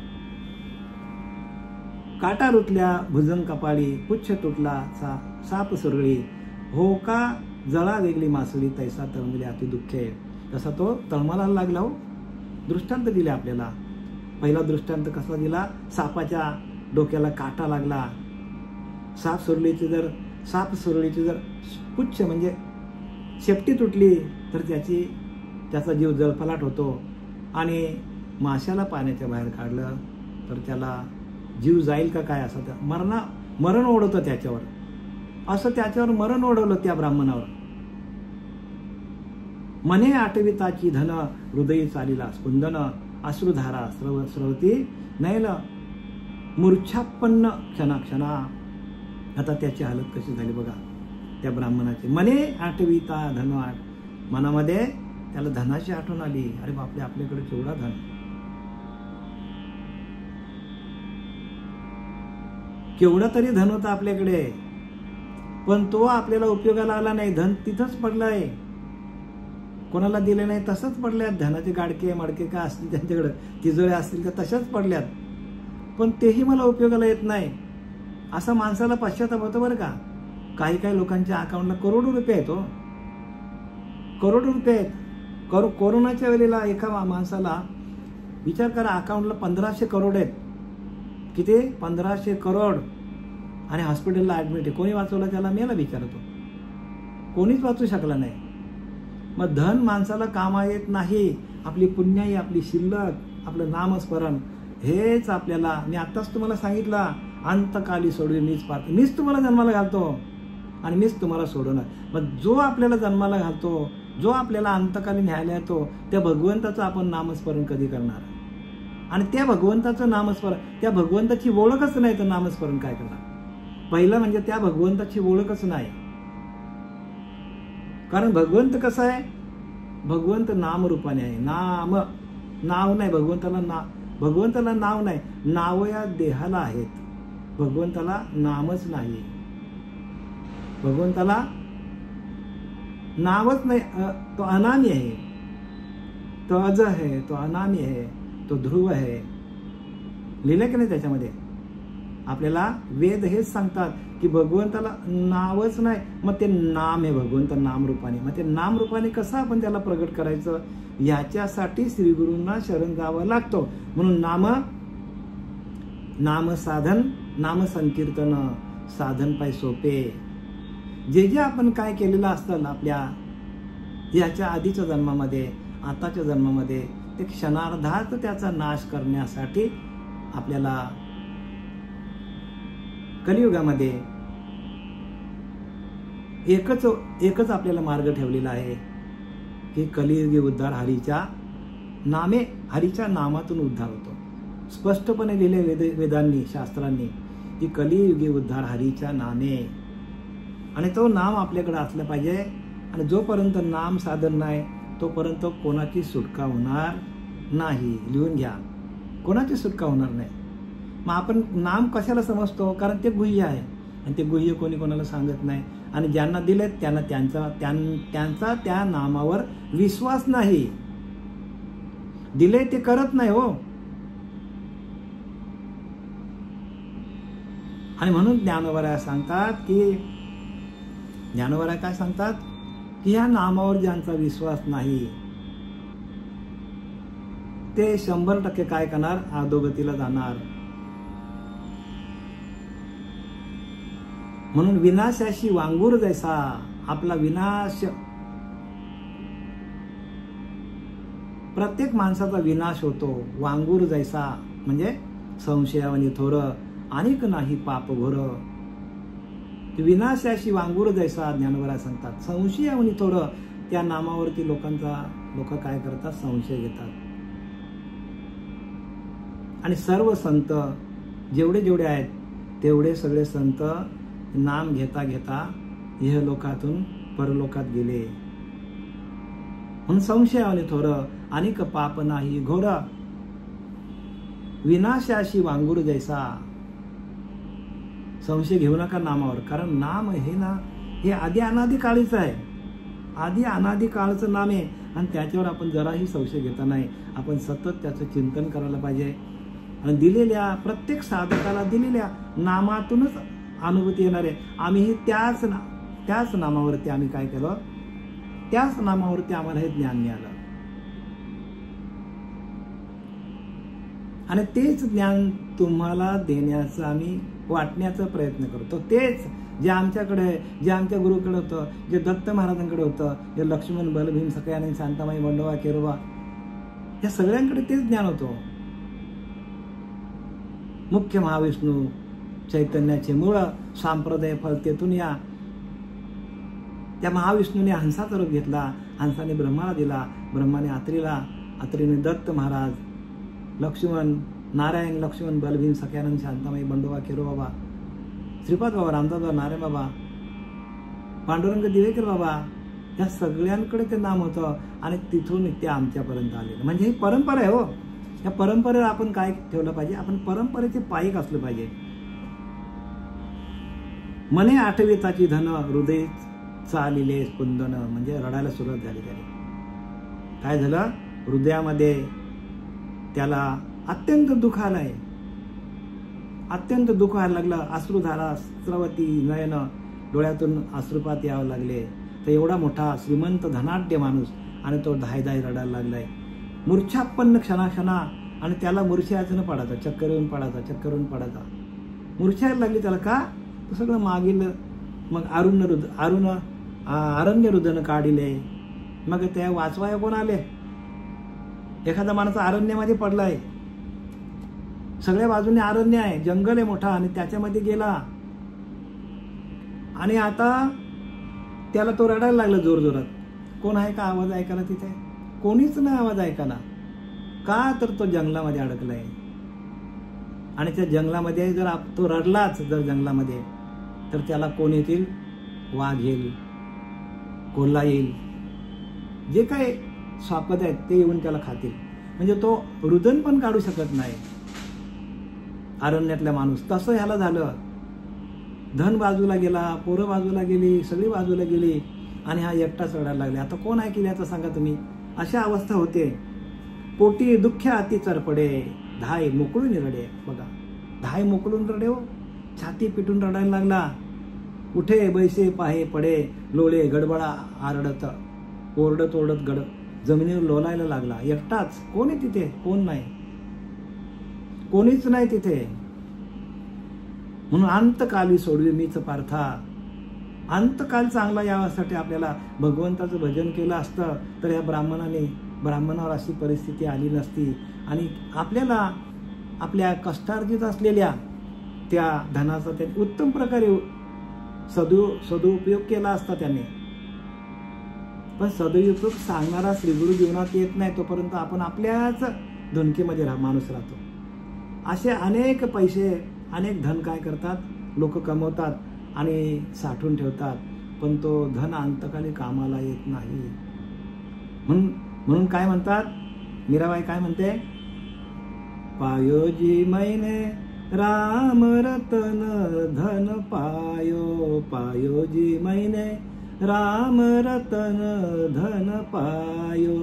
[SPEAKER 1] काटा रुतल्या भुजंग कपाळी, पुच्छ तुटला साप सुरळी, हो का जळा वेगळी मासळी, तैसा तळमले अति दुःखे. तसा तो तळमळायला लागला. हो, दृष्टांत दिले आपल्याला. पहिला दृष्टांत कसा दिला? सापाच्या डोक्याला काटा लागला. साप सुरळीची जर पुच्छ म्हणजे शेपटी तुटली तर त्याचा जीव जळफलाट होतो. आणि माशाला पाण्याच्या बाहेर काढलं तर त्याला जीव जाईल का काय, असं मरण ओढवतं त्याच्यावर. असं त्याच्यावर मरण ओढवलं त्या ब्राह्मणावर. मने आठविताची धन, हृदयी चालीला स्पंदन, अश्रुधारा स्रवती नयन मूर्छापन्न क्षणा. आता त्याची हालत कशी झाली बघा त्या ब्राह्मणाची. मने आठविता धन, मनामध्ये त्याला धनाची आठवण आली. अरे बापरे, आपल्याकडे केवढा धन, केवढा तरी धन होता आपल्याकडे, पण तो आपल्याला उपयोगाला आला नाही. धन तिथंच पडलंय, कोणाला दिले नाही तसंच पडल्यात. धनाचे गाडके मडके काय असतील त्यांच्याकडे, तिजोऱ्या असतील तर तशाच पडल्यात, पण तेही मला उपयोगाला येत नाही. असा माणसाला पश्चाताप होतो बरं का. काही लोकांच्या अकाउंटला करोडो रुपये आहेत. हो, करोडो रुपये आहेत. कोरोनाच्या वेळेला एका माणसाला विचार करा, अकाउंटला 1500 करोड आहेत. किती? 1500 करोड. आणि हॉस्पिटलला ऍडमिट आहे. कोणी वाचवलं त्याला? मी विचारतो. कोणीच वाचू शकला नाही. मग धन माणसाला कामा येत नाही. आपली पुण्याई, आपली शिल्लक, आपलं नामस्मरण हेच आपल्याला, मी आत्ताच तुम्हाला सांगितलं, अंतकाली सोडून मीच तुम्हाला जन्माला घालतो आणि मीच तुम्हाला सोडवणार. मग जो आपल्याला जन्माला घालतो, जो आपल्याला अंतकाली न्यायला येतो, त्या भगवंताचं आपण नामस्मरण कधी करणार? आणि त्या भगवंताचं नामस्मरण, त्या भगवंताची ओळखच नाही तर नामस्मरण काय करणार? पहिलं म्हणजे त्या भगवंताची ओळखच नाही. कारण भगवंत कसा आहे? भगवंत नामरूपाने आहे. नाव नाही भगवंताला नाव नाही. नाव या देहाला आहेत, भगवंताला नामच नाही. भगवंताला नावच नाही. तो अनामी आहे, तो अज आहे, तो अनामी आहे, तो ध्रुव आहे. लिहिलंय की नाही त्याच्यामध्ये? आपल्याला वेद हेच सांगतात की भगवंताला नावच नाही. मग ते नाम आहे, भगवंत नामरूपाने. मग ते नामरूपाने कसं आपण त्याला प्रगट करायचं, याच्यासाठी श्री गुरूंना शरण जावं लागतो. म्हणून नाम साधन, नाम संकीर्तन साधन पाय सोपे. जे आपण काय केलेलं असतं आपल्या याच्या आधीच्या जन्मामध्ये, आताच्या जन्मामध्ये, ते क्षणार्धात त्याचा नाश करण्यासाठी आपल्याला कलियुगामध्ये एकच आपल्याला मार्ग ठेवलेला आहे की कलियुगी उद्धार हरीच्या नामातून उद्धार होतो. स्पष्टपणे लिहिले वेदांनी, शास्त्रांनी की कलियुगी उद्धार हरीच्या नामे. आणि तो नाम आपल्याकडे असलं पाहिजे. आणि जोपर्यंत नाम साधन नाही तोपर्यंत कोणाची सुटका होणार नाही. लिहून घ्या, कोणाची सुटका होणार नाही. मग आपण नाम कशाला समजतो? कारण ते गुह्य आहे आणि ते गुह्य कोणी कोणाला सांगत नाही. आणि ज्यांना दिलेत त्यांना त्यांचा त्या नामावर विश्वास नाही. दिले ते करत नाही. हो, आणि म्हणून ज्ञानोबा सांगतात काय सांगतात की या नामावर ज्यांचा विश्वास नाही ते 100% काय करणार? अधोगतीला जाणार. म्हणून विनाशाशी वांगूर जैसा, आपला विनाश, प्रत्येक माणसाचा विनाश होतो. वांगूर जैसा म्हणजे संशयावनी थोर, अनेक नाही पाप घोर. विनाशाशी वांगूर जैसा ज्ञानोबा सांगतात. संशयावनी थोर, त्या नामावरती लोक काय करतात? संशय घेतात. आणि सर्व संत जेवढे जेवढे आहेत तेवढे सगळे संत नाम घेता घेता इहलोकातून परलोकात गेले. म्हणून संशयाने थोर अनेक पाप नाही घोर, विनाशाशी वांगुर जैसा. संशय घेऊ नका नामावर, कारण नाम हे ना हे आधी अनादी काळीच आहे. आधी अनादी काळचं नाम आहे आणि त्याच्यावर आपण जराही संशय घेता नाही. आपण सतत त्याचं चिंतन करायला पाहिजे आणि दिलेल्या प्रत्येक साधकाला दिलेल्या नामातूनच अनुभूती येणार आहे. आम्हीही त्याच नामावरती आम्ही काय केलं, त्याच नामावरती आम्हाला हे ज्ञान मिळालं आणि तेच ज्ञान तुम्हाला देण्याचं आम्ही वाटण्याचा प्रयत्न करतो. तेच जे आमच्याकडे आहे, जे आमच्या गुरुकडे होतं, जे दत्त महाराजांकडे होतं, जे लक्ष्मण बलभीम सखयानंद शांतामाई बंडोबा केरोबा या सगळ्यांकडे तेच ज्ञान होतं. मुख्य महाविष्णू चैतन्याचे मूळ संप्रदाय फल तेथून या. त्या महाविष्णूने हंसाचा रूप घेतला, हंसाने ब्रह्माला दिला, ब्रह्माने आत्रीला, आत्रीने दत्त महाराज, लक्ष्मण नारायण लक्ष्मण बलभीम सखयानंद शांतामाई बंडोबा केरोबा, श्रीपाद बाबा, रामदास बाबा, नारायण बाबा, पांडुरंग दिवेकर बाबा, या सगळ्यांकडे ते नाम होतं आणि तिथून ते आमच्यापर्यंत आलेलं. म्हणजे ही परंपरा आहे हो. या परंपरेला आपण काय ठेवलं पाहिजे, आपण परंपरेचे पायीक असलं पाहिजे. मने आठविताची धन हृदय चालिले स्पंदन, म्हणजे रडायला सुरुवात झाली. त्याने काय झालं, हृदयामध्ये त्याला अत्यंत दुःख आलंय, अत्यंत दुःख व्हायला लागलं. अश्रुधारा स्रवती नयन, डोळ्यातून अश्रुपात यावं लागले. तर एवढा मोठा श्रीमंत धनाढ्य माणूस आणि तो धाय धाय रडायला लागलाय. मूर्छापन्न क्षणाक्षणा, आणि त्याला मूर्छाच न पडायचा, चक्कर येऊन पडायचा, चक्कर येऊन पडायचा. मूर्छायला लागली त्याला. का? तर सगळं मागील मग अरण्य रुदन काढिले. मग त्या वाचवाया कोण आले? एखादा माणूस अरण्यामध्ये पडलाय, सगळ्या बाजूने अरण्य आहे, जंगल आहे मोठा, आणि त्याच्यामध्ये गेला आणि आता त्याला तो रडायला लागला जोर जोरात. कोण आहे का आवाज ऐकायला तिथे? कोणीच नाही आवाज ऐकायला. का? तर तो जंगलामध्ये अडकलाय आणि त्या जंगलामध्ये जर तो रडलाच जर जंगलामध्ये, तर त्याला कोण येतील? वाघ येईल, कोल्हा येईल, जे काय सापद आहेत ते येऊन त्याला खातील. म्हणजे तो रुदन पण काढू शकत नाही अरण्यातला माणूस. तसं ह्याला झालं. धन बाजूला गेला, पोरं बाजूला गेली, सगळी बाजूला गेली आणि हा एकटाच रडायला लागला. आता कोण ऐकेल याचं सांगा तुम्ही? अशा अवस्था होते. पोटी दुःख्या अति चरपडे, धाय मोकळून रडे. बघा, धाय मोकळून रडे हो, छाती पिटून रडायला लागला. उठे बैसे पाहे पडे, लोळे गडबडा आरडत, ओरडत ओरडत जमिनीवर लोलायला लागला. एकटाच. कोण आहे तिथे? कोण नाही, कोणीच नाही तिथे. म्हणून अंतकाली सोडवी मीच पार्था. अंतकाल चांगला यासाठी आपल्याला भगवंताचं भजन केलं असतं तर या ब्राह्मणावर अशी परिस्थिती आली नसती आणि आपल्याला आपल्या कष्टार्जित असलेल्या त्या धनाचा त्याने उत्तम प्रकारे सदुपयोग केला असता त्याने. पण सदुपयोग सांगणारा श्रीगुरु जीवनात येत नाही तोपर्यंत आपण आपल्याच धुनकीमध्ये माणूस राहतो. असे अनेक पैसे, अनेक धन काय करतात लोक कमवतात आणि साठवून ठेवतात, पण तो धन अंतकाली कामाला येत नाही. म्हणून काय म्हणतात, मीराबाई काय म्हणते, पायोजी मैने राम रतन धन पायो, पायोजी मैने राम रतन धन पायो.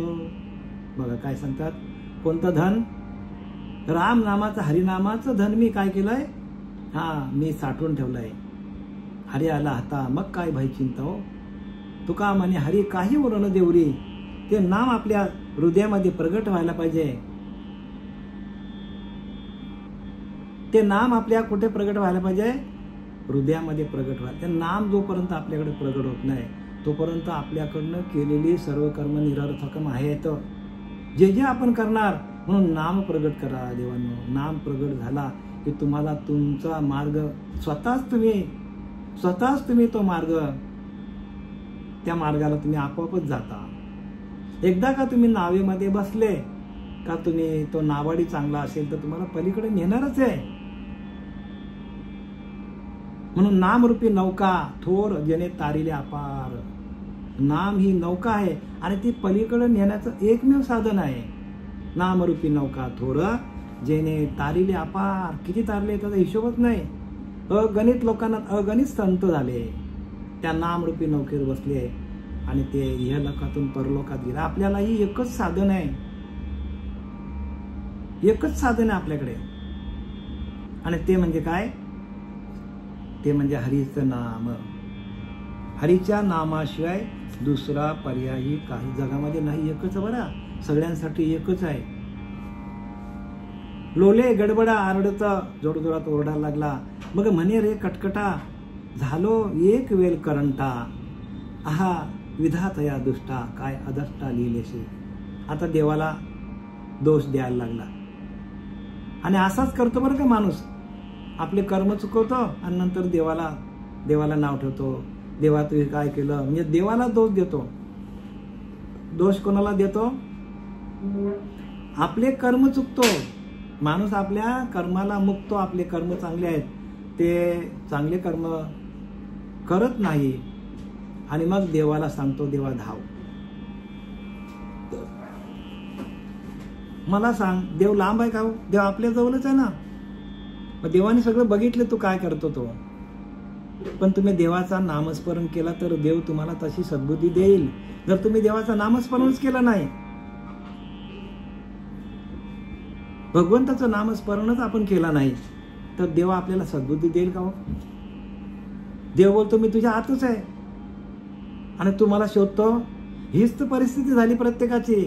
[SPEAKER 1] बघा काय सांगतात, कोणतं धन? राम नामाचं, हरिनामाचं धन मी काय केलंय? मी साठवून ठेवलंय. हरी आला हाता मग काय भय चिंता हो. तुका म्हणे हरी काही उरण देवरी. ते नाम आपल्या हृदयामध्ये प्रगट व्हायला पाहिजे. ते नाम आपल्या कुठे प्रगट व्हायला पाहिजे? हृदयामध्ये प्रगट व्हायला. ते नाम जोपर्यंत आपल्याकडे प्रगट होत नाही तोपर्यंत आपल्याकडनं केलेली सर्व कर्म निरर्थक आहेत. जे जे आपण करणार, म्हणून नाम प्रगट करा देवांनो. नाम प्रगट झाला की तुम्हाला तुमचा मार्ग स्वतःच तुम्ही तो मार्ग, त्या मार्गाला तुम्ही आपोआपच जाता. एकदा का तुम्ही नावेमध्ये बसले का तुम्ही तो नावाडी चांगला असेल तर तुम्हाला पलीकडे नेणारच आहे. म्हणून नामरूपी नौका थोर जेणे तारिले अपार. नाम ही नौका आहे आणि ती पलीकडे नेण्याचं एकमेव साधन आहे. नामरूपी नौका थोर जेणे तारिले अपार. किती तारले त्याचा हिशोबच नाही. अगणित लोकांना अगणित संत झाले त्या नामरूपी नौकेवर बसले आणि ते इहलोकातून परलोकात गेले. आपल्यालाही एकच साधन आहे, एकच साधन आहे आपल्याकडे आणि ते म्हणजे काय? ते म्हणजे हरीचं नाम. हरीच्या नामाशिवाय दुसरा पर्यायी काही जगामध्ये नाही. एकच बरा, सगळ्यांसाठी एकच आहे. लोले गडबडा आरडत जोरजोरात ओरडायला लागला. मग म्हणे रे कटकटा झालो एक वेल करंटा. आहा विधातया दुष्टा काय अदष्टा लिहिलेशी. आता देवाला दोष द्यायला लागला आणि असाच करतो बरं का माणूस. आपले कर्म चुकवतो आणि नंतर देवाला नाव ठेवतो. देवा तू काय केलं म्हणजे देवाला दोष देतो. दोष कोणाला देतो? आपले कर्म चुकतो माणूस. आपल्या कर्माला मुकतो. आपले कर्म चांगले आहेत ते चांगले कर्म करत नाही आणि मग देवाला सांगतो देवा धाव. मला सांग देव लांब आहे का? देव आपल्या जवळच आहे ना. मग देवाने सगळं बघितलं तू काय करतो तो. पण तुम्ही देवाचा नामस्मरण केला तर देव तुम्हाला तशी सद्बुद्धी देईल. जर तुम्ही देवाचा नामस्मरणच केलं नाही, भगवंताचं नामस्मरणच आपण केला नाही तर देव आपल्याला सद्बुद्धी देईल का? देव बोलतो मी तुझ्या आतच आहे आणि तू मला शोधतो. हीच तर परिस्थिती झाली प्रत्येकाची.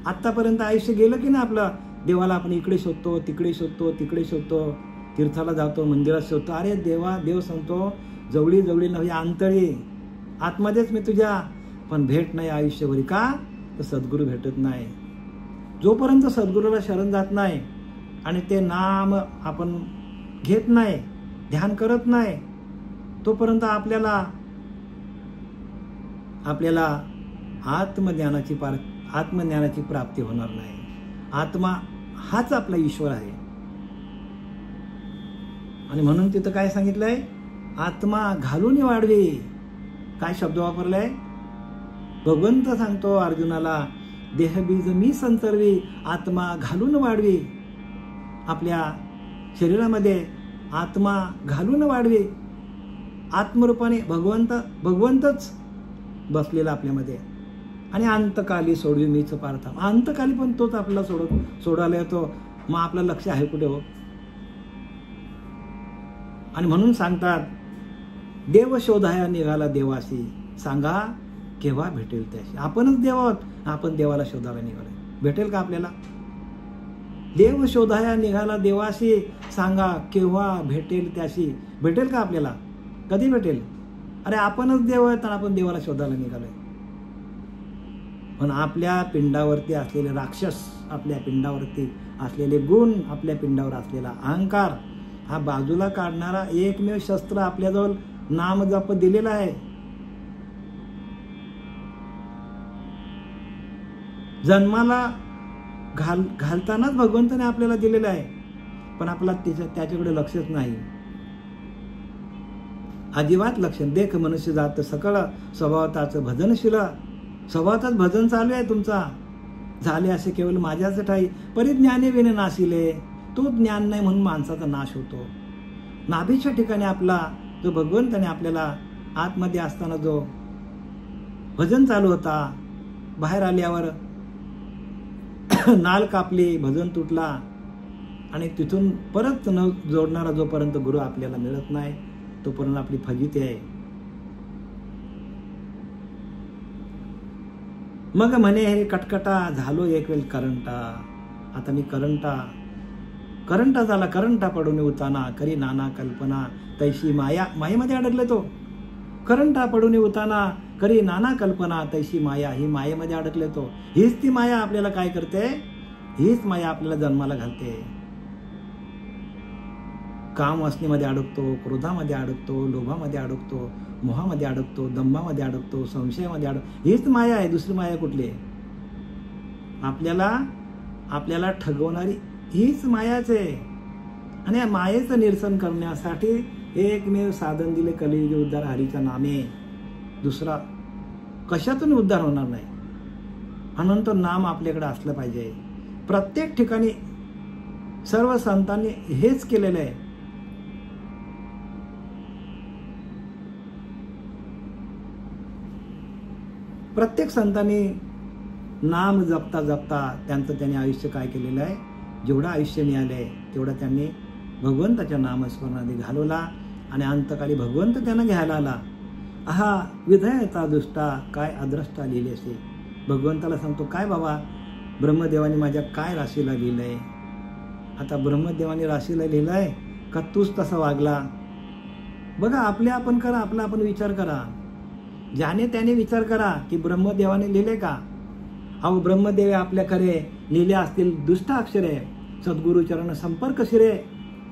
[SPEAKER 1] आतापर्यंत आयुष्य गेलं की ना आपलं. देवाला आपण इकडे शोधतो, तिकडे शोधतो, तिकडे शोधतो, तीर्थाला जातो, मंदिरात शोधतो. अरे देव सांगतो जवळी जवळी नव्हे अंतळी आतमध्येच मी तुझ्या. पण भेट नाही आयुष्यभरी. का? तर सद्गुरू भेटत नाही. जोपर्यंत सद्गुरूला शरण जात नाही आणि ते नाम आपण घेत नाही, ध्यान करत नाही, तोपर्यंत आपल्याला आत्मज्ञानाची प्राप्ती होणार नाही. आत्मा हाच आपला ईश्वर आहे. आणि म्हणून तिथं काय सांगितलंय? आत्मा घालून वाढवे. काय शब्द वापरलाय? भगवंत सांगतो अर्जुनाला देहबीज मी संतरवी आत्मा घालून वाढवी. आपल्या शरीरामध्ये आत्मा घालून वाढवी. आत्मरूपाने भगवंतच बसलेला आपल्यामध्ये आणि अंतकाली सोडवी मीच पार्था. अंतकाली पण तोच आपल्याला सोडायला येतो. मग आपलं लक्ष आहे कुठे हो? आणि म्हणून सांगतात देव शोधाया निघाला देवाशी सांगा केव्हा भेटेल त्याशी. आपणच देव आहोत, आपण देवाला शोधायला निघालोय. भेटेल का आपल्याला? देव शोधाया निघाला देवाशी सांगा केव्हा भेटेल त्याशी. भेटेल का आपल्याला? कधी भेटेल? अरे आपणच देव आहेत आणि आपण देवाला शोधायला निघालोय. पण आपल्या पिंडावरती असलेले राक्षस, आपल्या पिंडावरती असलेले गुण, आपल्या पिंडावर असलेला अहंकार हा बाजूला काढणारा एकमेव शस्त्र आपल्याजवळ नाम जप दिलेला आहे. जन्माला घालतानाच भगवंताने आपल्याला दिलेलं आहे पण आपला त्याच्याकडे लक्षच नाही. अजिबात लक्ष. देख मनुष्य जात सकळ स्वभावताचं भजनशील. स्वभावताच भजन चालू आहे तुमचा. झाले असे केवळ माझ्याच ठाई परिज्ञाने विने नाशिले. तो ज्ञान नाही म्हणून माणसाचा नाश होतो. नाभीच्या ठिकाणी आपला जो भगवंताने आपल्याला आतमध्ये असताना जो भजन चालू होता, बाहेर आल्यावर नाल कापली, भजन तुटला आणि तिथून परत न जोडणारा जोपर्यंत गुरु आपल्याला मिळत नाही तोपर्यंत आपली फजिती आहे. मग म्हणे हे कटकटा झालो एक वेळ करंटा. आता मी करंटा झाला. करंटा पडून उताना करी नाना कल्पना तैशी माया. मायेमध्ये अडकले तो. करंटा पडून उताना करी नाना कल्पना तैशी माया. ही मायेमध्ये अडकले तो. हीच ती माया आपल्याला काय करते? हीच माया आपल्याला जन्माला घालते. काम वासनेमध्ये अडकतो, क्रोधामध्ये अडकतो, लोभामध्ये अडकतो, मोहामध्ये अडकतो, दंभामध्ये अडकतो, संशयामध्ये अडकतो. हीच माया आहे. दुसरी माया कुठली आहे? आपल्याला आपल्याला ठगवणारी हीच मायाच आहे. आणि या मायेचं निरसन करण्यासाठी एकमेव साधन दिले कलियुगी उद्धार हरीच्या नामे. दुसरा कशातून उद्धार होणार नाही. अनंत नाम आपल्याकडे असलं पाहिजे. प्रत्येक ठिकाणी सर्व संतांनी हेच केलेलं आहे. प्रत्येक संतांनी नाम जपता जपता त्यांनी आयुष्य काय केलेलं आहे, जेवढं आयुष्य मिळालंय तेवढं त्यांनी भगवंताच्या नामस्मरणाने घालवला. आणि अंतकाली भगवंत त्यांना घ्यायला आला. आहा विधयता दुष्टा काय अद्रष्टा लिहिले असे. भगवंताला सांगतो, काय बाबा ब्रह्मदेवाने माझ्या काय राशीला लिहिलंय. आता ब्रह्मदेवाने राशीला लिहिलंय का तूच तसा वागला. बघा आपले आपण करा, आपला आपण विचार करा. ज्याने त्याने विचार करा की ब्रह्मदेवाने लिहिले का. अहो ब्रह्मदेव आपल्या खरे लिहिले असतील दुष्ट अक्षरे, सद्गुरुचरण संपर्क शिरे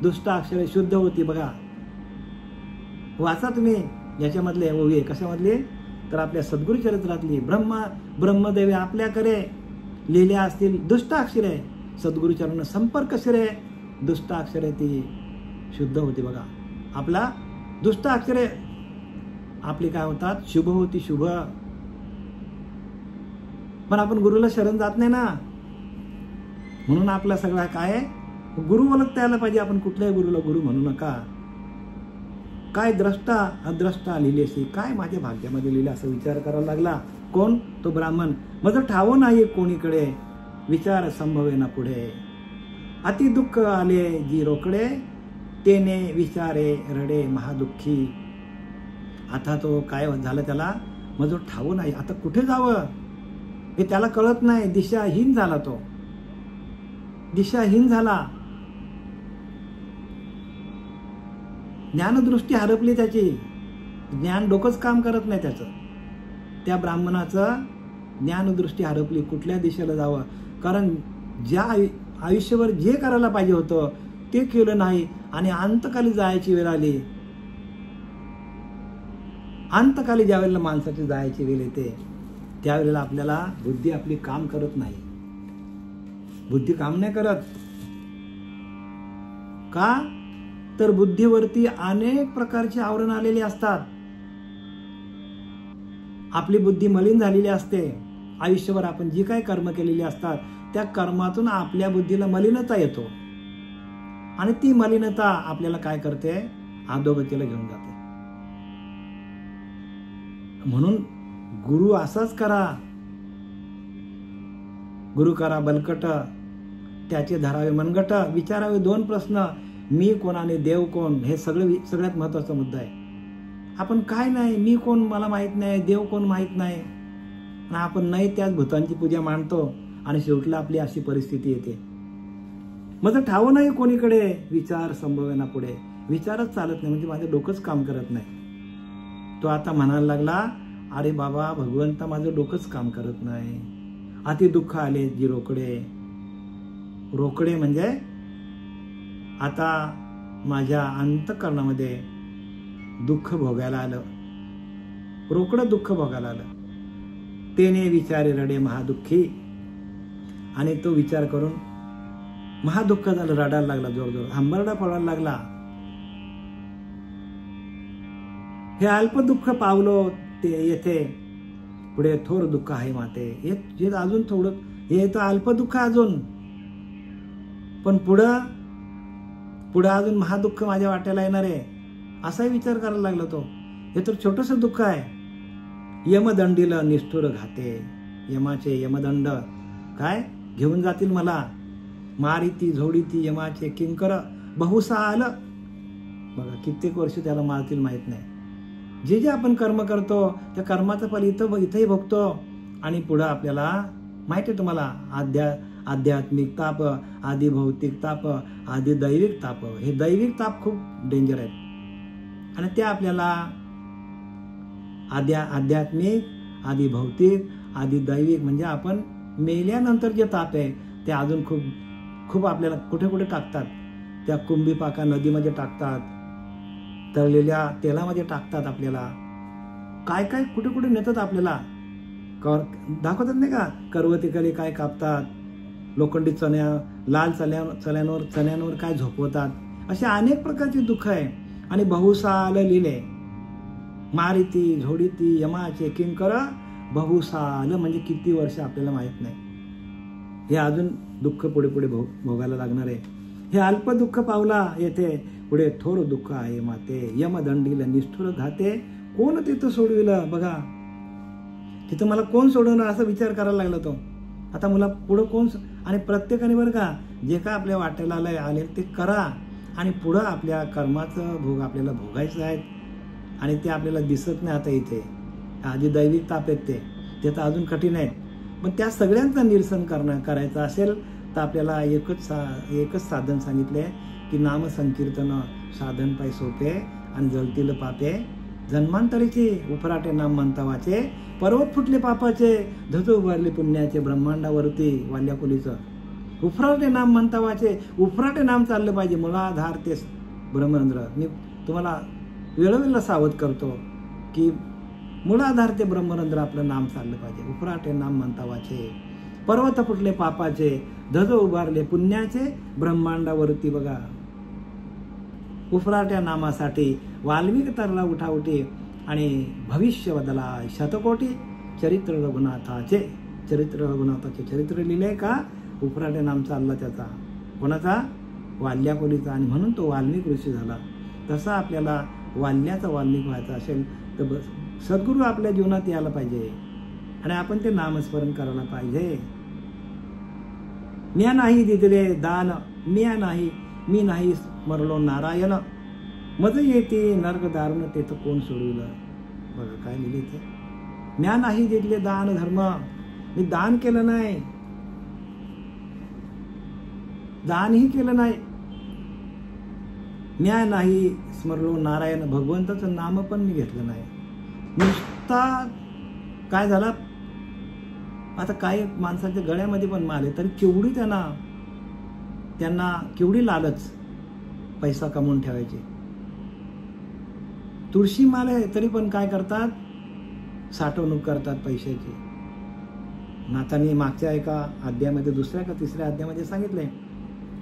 [SPEAKER 1] दुष्ट अक्षरे शुद्ध होती. बघा वाचा तुम्ही याच्यामधले ओवी. कशामधले तर आपल्या सद्गुरु चरित्रातली. ब्रह्मदेवे आपल्याकडे लिहिले असतील दुष्ट अक्षरे, सद्गुरुचरण संपर्क शिरे दुष्ट अक्षरे ती शुद्ध होती. बघा आपला दुष्ट अक्षरे आपली काय होतात, शुभ होती शुभ. पण आपण गुरुला शरण जात नाही ना. म्हणून आपला सगळा काय गुरु ओळखता यायला पाहिजे. आपण कुठल्याही गुरुला गुरु म्हणू नका. काय द्रष्टा अद्रष्टा लिहिलेसी, काय माझ्या भाग्यामध्ये लिहिले असं विचार करायला लागला. कोण तो ब्राह्मण. माझं ठावं नाही कोणीकडे, विचार संभवे ना पुढे. अति दुःख आले जी रोकडे, तेने विचारे रडे महादुःखी. आता तो काय झालं, त्याला माझं ठावं नाही, आता कुठे जावं हे त्याला कळत नाही. दिशाहीन झाला तो, दिशाहीन झाला. ज्ञानदृष्टी हरपली त्याची. ज्ञान डोकंच काम करत नाही त्याचं. त्या ब्राह्मणाचं ज्ञानदृष्टी हरपली. कुठल्या दिशेला जावं. कारण ज्या आयुष्यभर जे करायला पाहिजे होतं ते केलं नाही. आणि अंतकाली जायची वेळ आली. अंतकाली ज्या वेळेला माणसाची जायची वेळ येते त्यावेळेला आपल्याला बुद्धी आपली काम करत नाही. बुद्धी काम नाही करत. का तर बुद्धीवरती अनेक प्रकारची आवरण आलेली असतात. आपली बुद्धी मलिन झालेली असते. आयुष्यभर आपण जी काही कर्म केलेली असतात त्या कर्मातून आपल्या बुद्धीला मलिनता येतो. आणि ती मलिनता आपल्याला काय करते, अधोगतीला घेऊन जाते. म्हणून गुरु असाच करा. गुरु करा बलकट, त्याचे धरावे मनगट. विचारावे दोन प्रश्न, मी कोण आणि देव कोण. हे सगळ्यात महत्वाचा मुद्दा आहे. आपण काय नाही, मी कोण मला माहित नाही, देव कोण माहित नाही. आणि आपण नाही त्याच भूतांची पूजा मांडतो आणि शेवटला आपली अशी परिस्थिती येते. माझं ठाव नाही कोणीकडे, विचार संभवेना पुढे. विचारच चालत नाही, म्हणजे माझं डोकंच काम करत नाही. तो आता म्हणायला लागला, अरे बाबा भगवंता माझं डोकंच काम करत नाही. अति दुःख आले जी रोकडे. रोकडे म्हणजे आता माझ्या अंतःकरणामध्ये दुःख भोगायला आलं. रोकडं दुःख भोगायला आलं. तेने विचारे रडे महादुःखी. आणि तो विचार करून महादुःख झालं, रडायला लागला, जोर हंबरडा पडायला लागला. हे अल्प दुःख पावलो ते येथे, पुढे थोर दुःख आहे माते. हे अजून थोडं, हे तर अल्प दुःख अजून, पण पुढं अजून महादुःख माझ्या वाट्याला येणार आहे असाही विचार करायला लागला तो. हे तर छोटस दुःख आहे. यमदंडीला निष्ठुर घाते. यमाचे यमदंड काय घेऊन जातील मला. मारिती झोडीती यमाचे किंकर बहुसा आलं. बघा कित्येक वर्ष त्याला मारतील माहित नाही. जे जे आपण कर्म करतो त्या कर्माचं फल इथंही भोगतो. आणि पुढं आपल्याला माहिती आहे तुम्हाला, आध्यात्मिक ताप, आधी भौतिक ताप, आधी दैविक ताप. हे दैविक ताप खूप डेंजर आहेत. आणि ते आपल्याला आध्यात्मिक, आधी भौतिक, आधी दैविक म्हणजे आपण मेल्यानंतर जे ताप आहे ते अजून खूप खूप आपल्याला कुठे कुठे टाकतात. त्या कुंभीपाका नदीमध्ये टाकतात, तळलेल्या तेलामध्ये टाकतात. आपल्याला काय काय कुठे कुठे नेतात आपल्याला. दाखवतात नाही का, करवतीखाली काय कापतात, लोखंडी लाल चण्यांवर काय झोपवतात. असे अनेक प्रकारची दुःख आहे. आणि बहुसाल लिहिले, मारिती झोडीती यमाचे किंकर बहुसाल, म्हणजे किती वर्ष आपल्याला माहित नाही. हे अजून दुःख पुढे पुढे भोगायला लागणार आहे. हे अल्प दुःख पावला येथे, पुढे थोर दुःख आहे माते. यमदंडीला निष्ठुर घाते, कोण तिथं सोडविलं. बघा तिथं मला कोण सोडवणार असा विचार करायला लागला तो. आता मला पुढं कोण. आणि प्रत्येकाने बरं का जे काय आपल्या वाटेला आले ते करा. आणि पुढं आपल्या कर्माचं भोग आपल्याला भोगायचं आहेत. आणि ते आपल्याला दिसत नाही आता इथे. आधी दैविक ताप आहेत ते तर अजून कठीण आहेत. पण त्या सगळ्यांचं निरसन करायचं असेल तर आपल्याला एकच साधन सांगितले की नामसंकीर्तन साधन पाय सोपे आणि जळतील पापे जन्मांतरीचे उफराटे नाम म्हणतावाचे पर्वत फुटले पापाचे धज उभारले पुण्याचे ब्रह्मांडावरती वाल्याकुलीचं उफराटे नाम म्हणतावाचे उफराटे नाम चाललं पाहिजे. मुळाधार ते ब्रह्मरंध्र. मी तुम्हाला वेळोवेळेला सावध करतो की मुळाधार ते ब्रह्मरंध्र आपलं नाम चाललं पाहिजे. उफराटे नाम म्हणतावाचे पर्वत फुटले पापाचे धज उभारले पुण्याचे ब्रह्मांडावरती. बघा उफराट्या नामासाठी वाल्मिक तरला उठाउठी आणि भविष्य बदला शतकोटी. चरित्र रघुनाथाचे चरित्र लिहिले का उफराटे नाम चालला त्याचा. कोणाचा? वाल्याकोलीचा. आणि म्हणून तो वाल्मिक ऋषी झाला. तसा आपल्याला वाल्याचा वाल्मिक व्हायचा असेल तर सद्गुरू आपल्या जीवनात यायला पाहिजे आणि आपण ते नामस्मरण करायला पाहिजे. म्या नाही दिदले दान मी नाही स्मरलो नारायण मज येते नर्क दारुण ते तर कोण सोडविलं. बघा काय लिहिले ते. म्या नाही दिले दान धर्म, मी दान केलं नाही, दानही केलं नाही. म्या नाही स्मरलो नारायण, भगवंताचं नाम पण मी घेतलं नाही. नुसता काय झाला आता काही माणसाच्या गळ्यामध्ये पण माल आहे तरी केवढी त्यांना केवढी लालच पैसा कमवून ठेवायची. तुळशी माल आहे तरी पण काय करतात साठवणूक करतात पैशाची. नाथांनी मागच्या एका अध्यायामध्ये दुसऱ्या का तिसऱ्या अध्यायामध्ये सांगितलंय.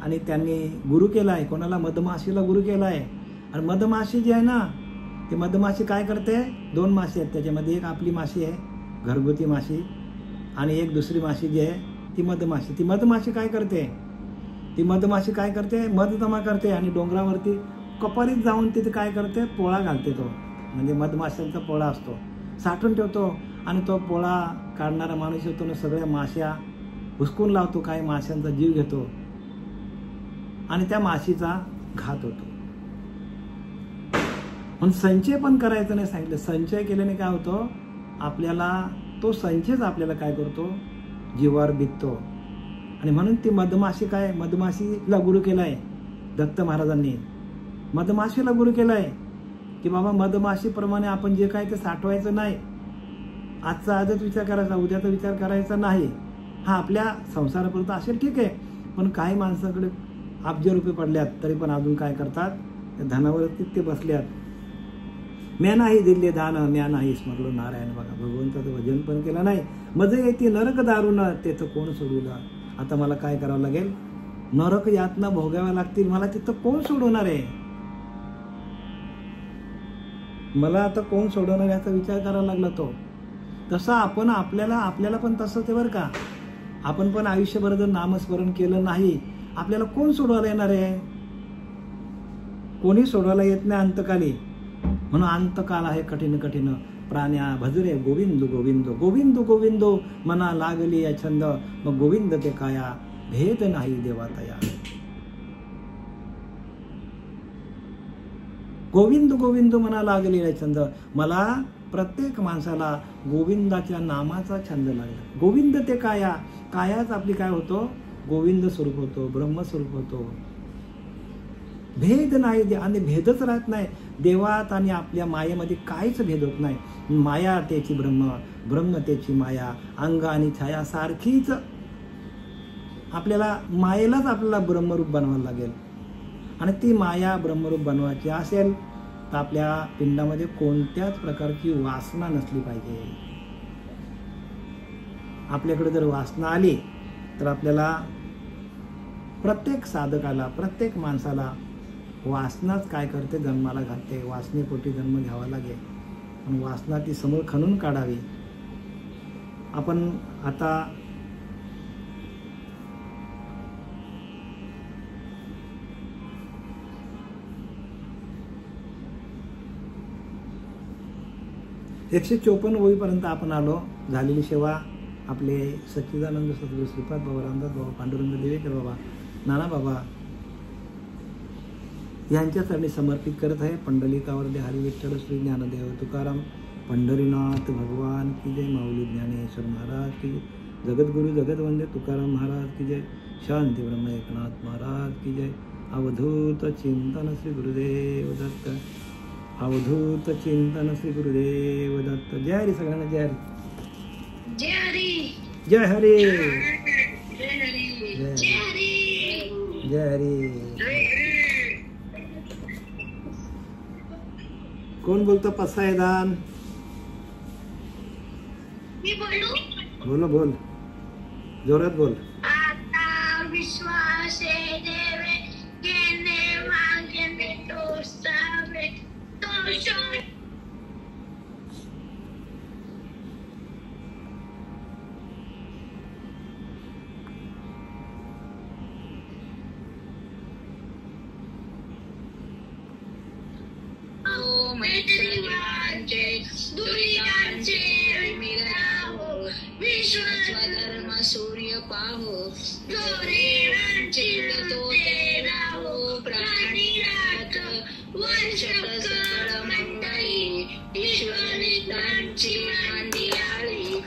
[SPEAKER 1] आणि त्यांनी गुरु केलाय कोणाला? मधमाशीला गुरु केलाय. आणि मधमाशी जी आहे ना ती मधमाशी काय करते? 2 माशी आहेत त्याच्यामध्ये. एक आपली माशी आहे घरगुती माशी आणि एक दुसरी माशी जी आहे ती मधमाशी. ती मधमाशी काय करते? मध जमा करते आणि डोंगरावरती कपारीत जाऊन तिथे काय करते? पोळा घालते. तो म्हणजे मधमाशांचा पोळा असतो साठवून ठेवतो. आणि तो पोळा काढणारा माणूस येतो ना सगळ्या माश्या हुसकून लावतो. काही माशांचा जीव घेतो आणि त्या माशीचा घात होतो. पण संचय पण करायचं नाही सांगितलं. संचय केल्याने काय होतं? आपल्याला तो संचयच आपल्याला काय करतो? जीवावर बिकतो. आणि म्हणून ती मधमाशी काय? मधमाशीला गुरु केलाय दत्त महाराजांनी. मधमाशीला गुरु केलाय की बाबा मधमाशीप्रमाणे आपण जे काय ते साठवायचं नाही. आजचा आजच विचार करायचा, उद्याचा विचार करायचा नाही. हा आपल्या संसारापुरता असेल ठीक आहे. पण काही माणसाकडे अब्ज रुपये पडल्यात तरी पण अजून काय करतात? त्या धनावरती ते बसल्यात. म्या नाही दिले दान म्या नाही स्मरलो नारायण. बघा भगवंताचं भजन पण केलं नाही. मज येते नरक दारुण ते तर कोण सोडवलं. आता मला काय करावं लागेल? नरक यातना भोगाव्या लागतील. मला तिथं कोण सोडवणार आहे? मला आता कोण सोडवणार याचा विचार करायला लागला तो. तसा आपण आपल्याला पण तसंच आहे बरं का. आपण पण आयुष्यभर जर नामस्मरण केलं नाही आपल्याला कोण सोडवायला येणार आहे? कोणी सोडवायला येत नाही अंतकाली. म्हणून अंतकाल आहे कठीण प्राण्या भजरे गोविंद गोविंद गोविंद गोविंद मना लागली या छंद मग गोविंद ते काया भेद नाही देवातया. गोविंद गोविंद मना लागली या छंद. मला प्रत्येक माणसाला गोविंदाच्या नामाचा छंद लागला. गोविंद ते कायाच आपली काय होतो? गोविंद स्वरूप होतो, ब्रह्मस्वरूप होतो. भेद नाही आणि भेदच राहत नाही. देवात आणि आपल्या मायेमध्ये काहीच भेद होत नाही. माया त्याची ब्रह्म, ब्रह्म त्याची माया, अंग आणि छाया सारखीच. आपल्याला मायेलाच आपल्याला ब्रह्मरूप बनवायला लागेल. आणि ती माया ब्रह्मरूप बनवायची असेल तर आपल्या पिंडामध्ये कोणत्याच प्रकारची वासना नसली पाहिजे. आपल्याकडे जर वासना आली तर आपल्याला प्रत्येक साधकाला, प्रत्येक माणसाला वासनाच काय करते, जन्माला घालते. वासनेपोटी जन्म घ्यावा लागेल, पण वासना ती समोर खणून काढावी. आपण आता एकशे 54 ओळीपर्यंत आपण आलो. झालेली सेवा आपले सच्चिदानंद सद्गुरू श्रीपाद बाबा, रामदास बाबा, पांडुरंग देवेकर बाबा, नाना बाबा यांच्या चरणी समर्पित करत आहे. पंढलिकावरती हरी विठ्ठल श्री ज्ञानदेव तुकाराम पंढरीनाथ भगवान की जय. माऊली ज्ञानेश्वर महाराज की जय. जगद्गुरु जगदवंदे तुकाराम महाराज की जय. शांती ब्रह्म एकनाथ महाराज की जय. अवधूत चिंतन श्री गुरुदेव दत्त. अवधूत चिंतन श्री गुरुदेव दत्त. जय हरी. सगळ्यांना जय हरी.
[SPEAKER 2] जय हरी.
[SPEAKER 1] जय हरी.
[SPEAKER 2] जय हरी. जय हरी.
[SPEAKER 1] जय हरी. कोण बोलतो? पसायदान.
[SPEAKER 2] मी बोलू?
[SPEAKER 1] बोलो, बोल, जोरात बोल.
[SPEAKER 2] आता विश्वासे देवे घेणे मागणे तोसावे तोषो. मैत्रिवांचे दुरितांचे मिराहो विश्वधर्म सूर्य पाहो. जोरेवांचे तो ते राहो प्राणीनाथ वर्षक सकळ मंडळी. ईश्वरितांची मांदियाळी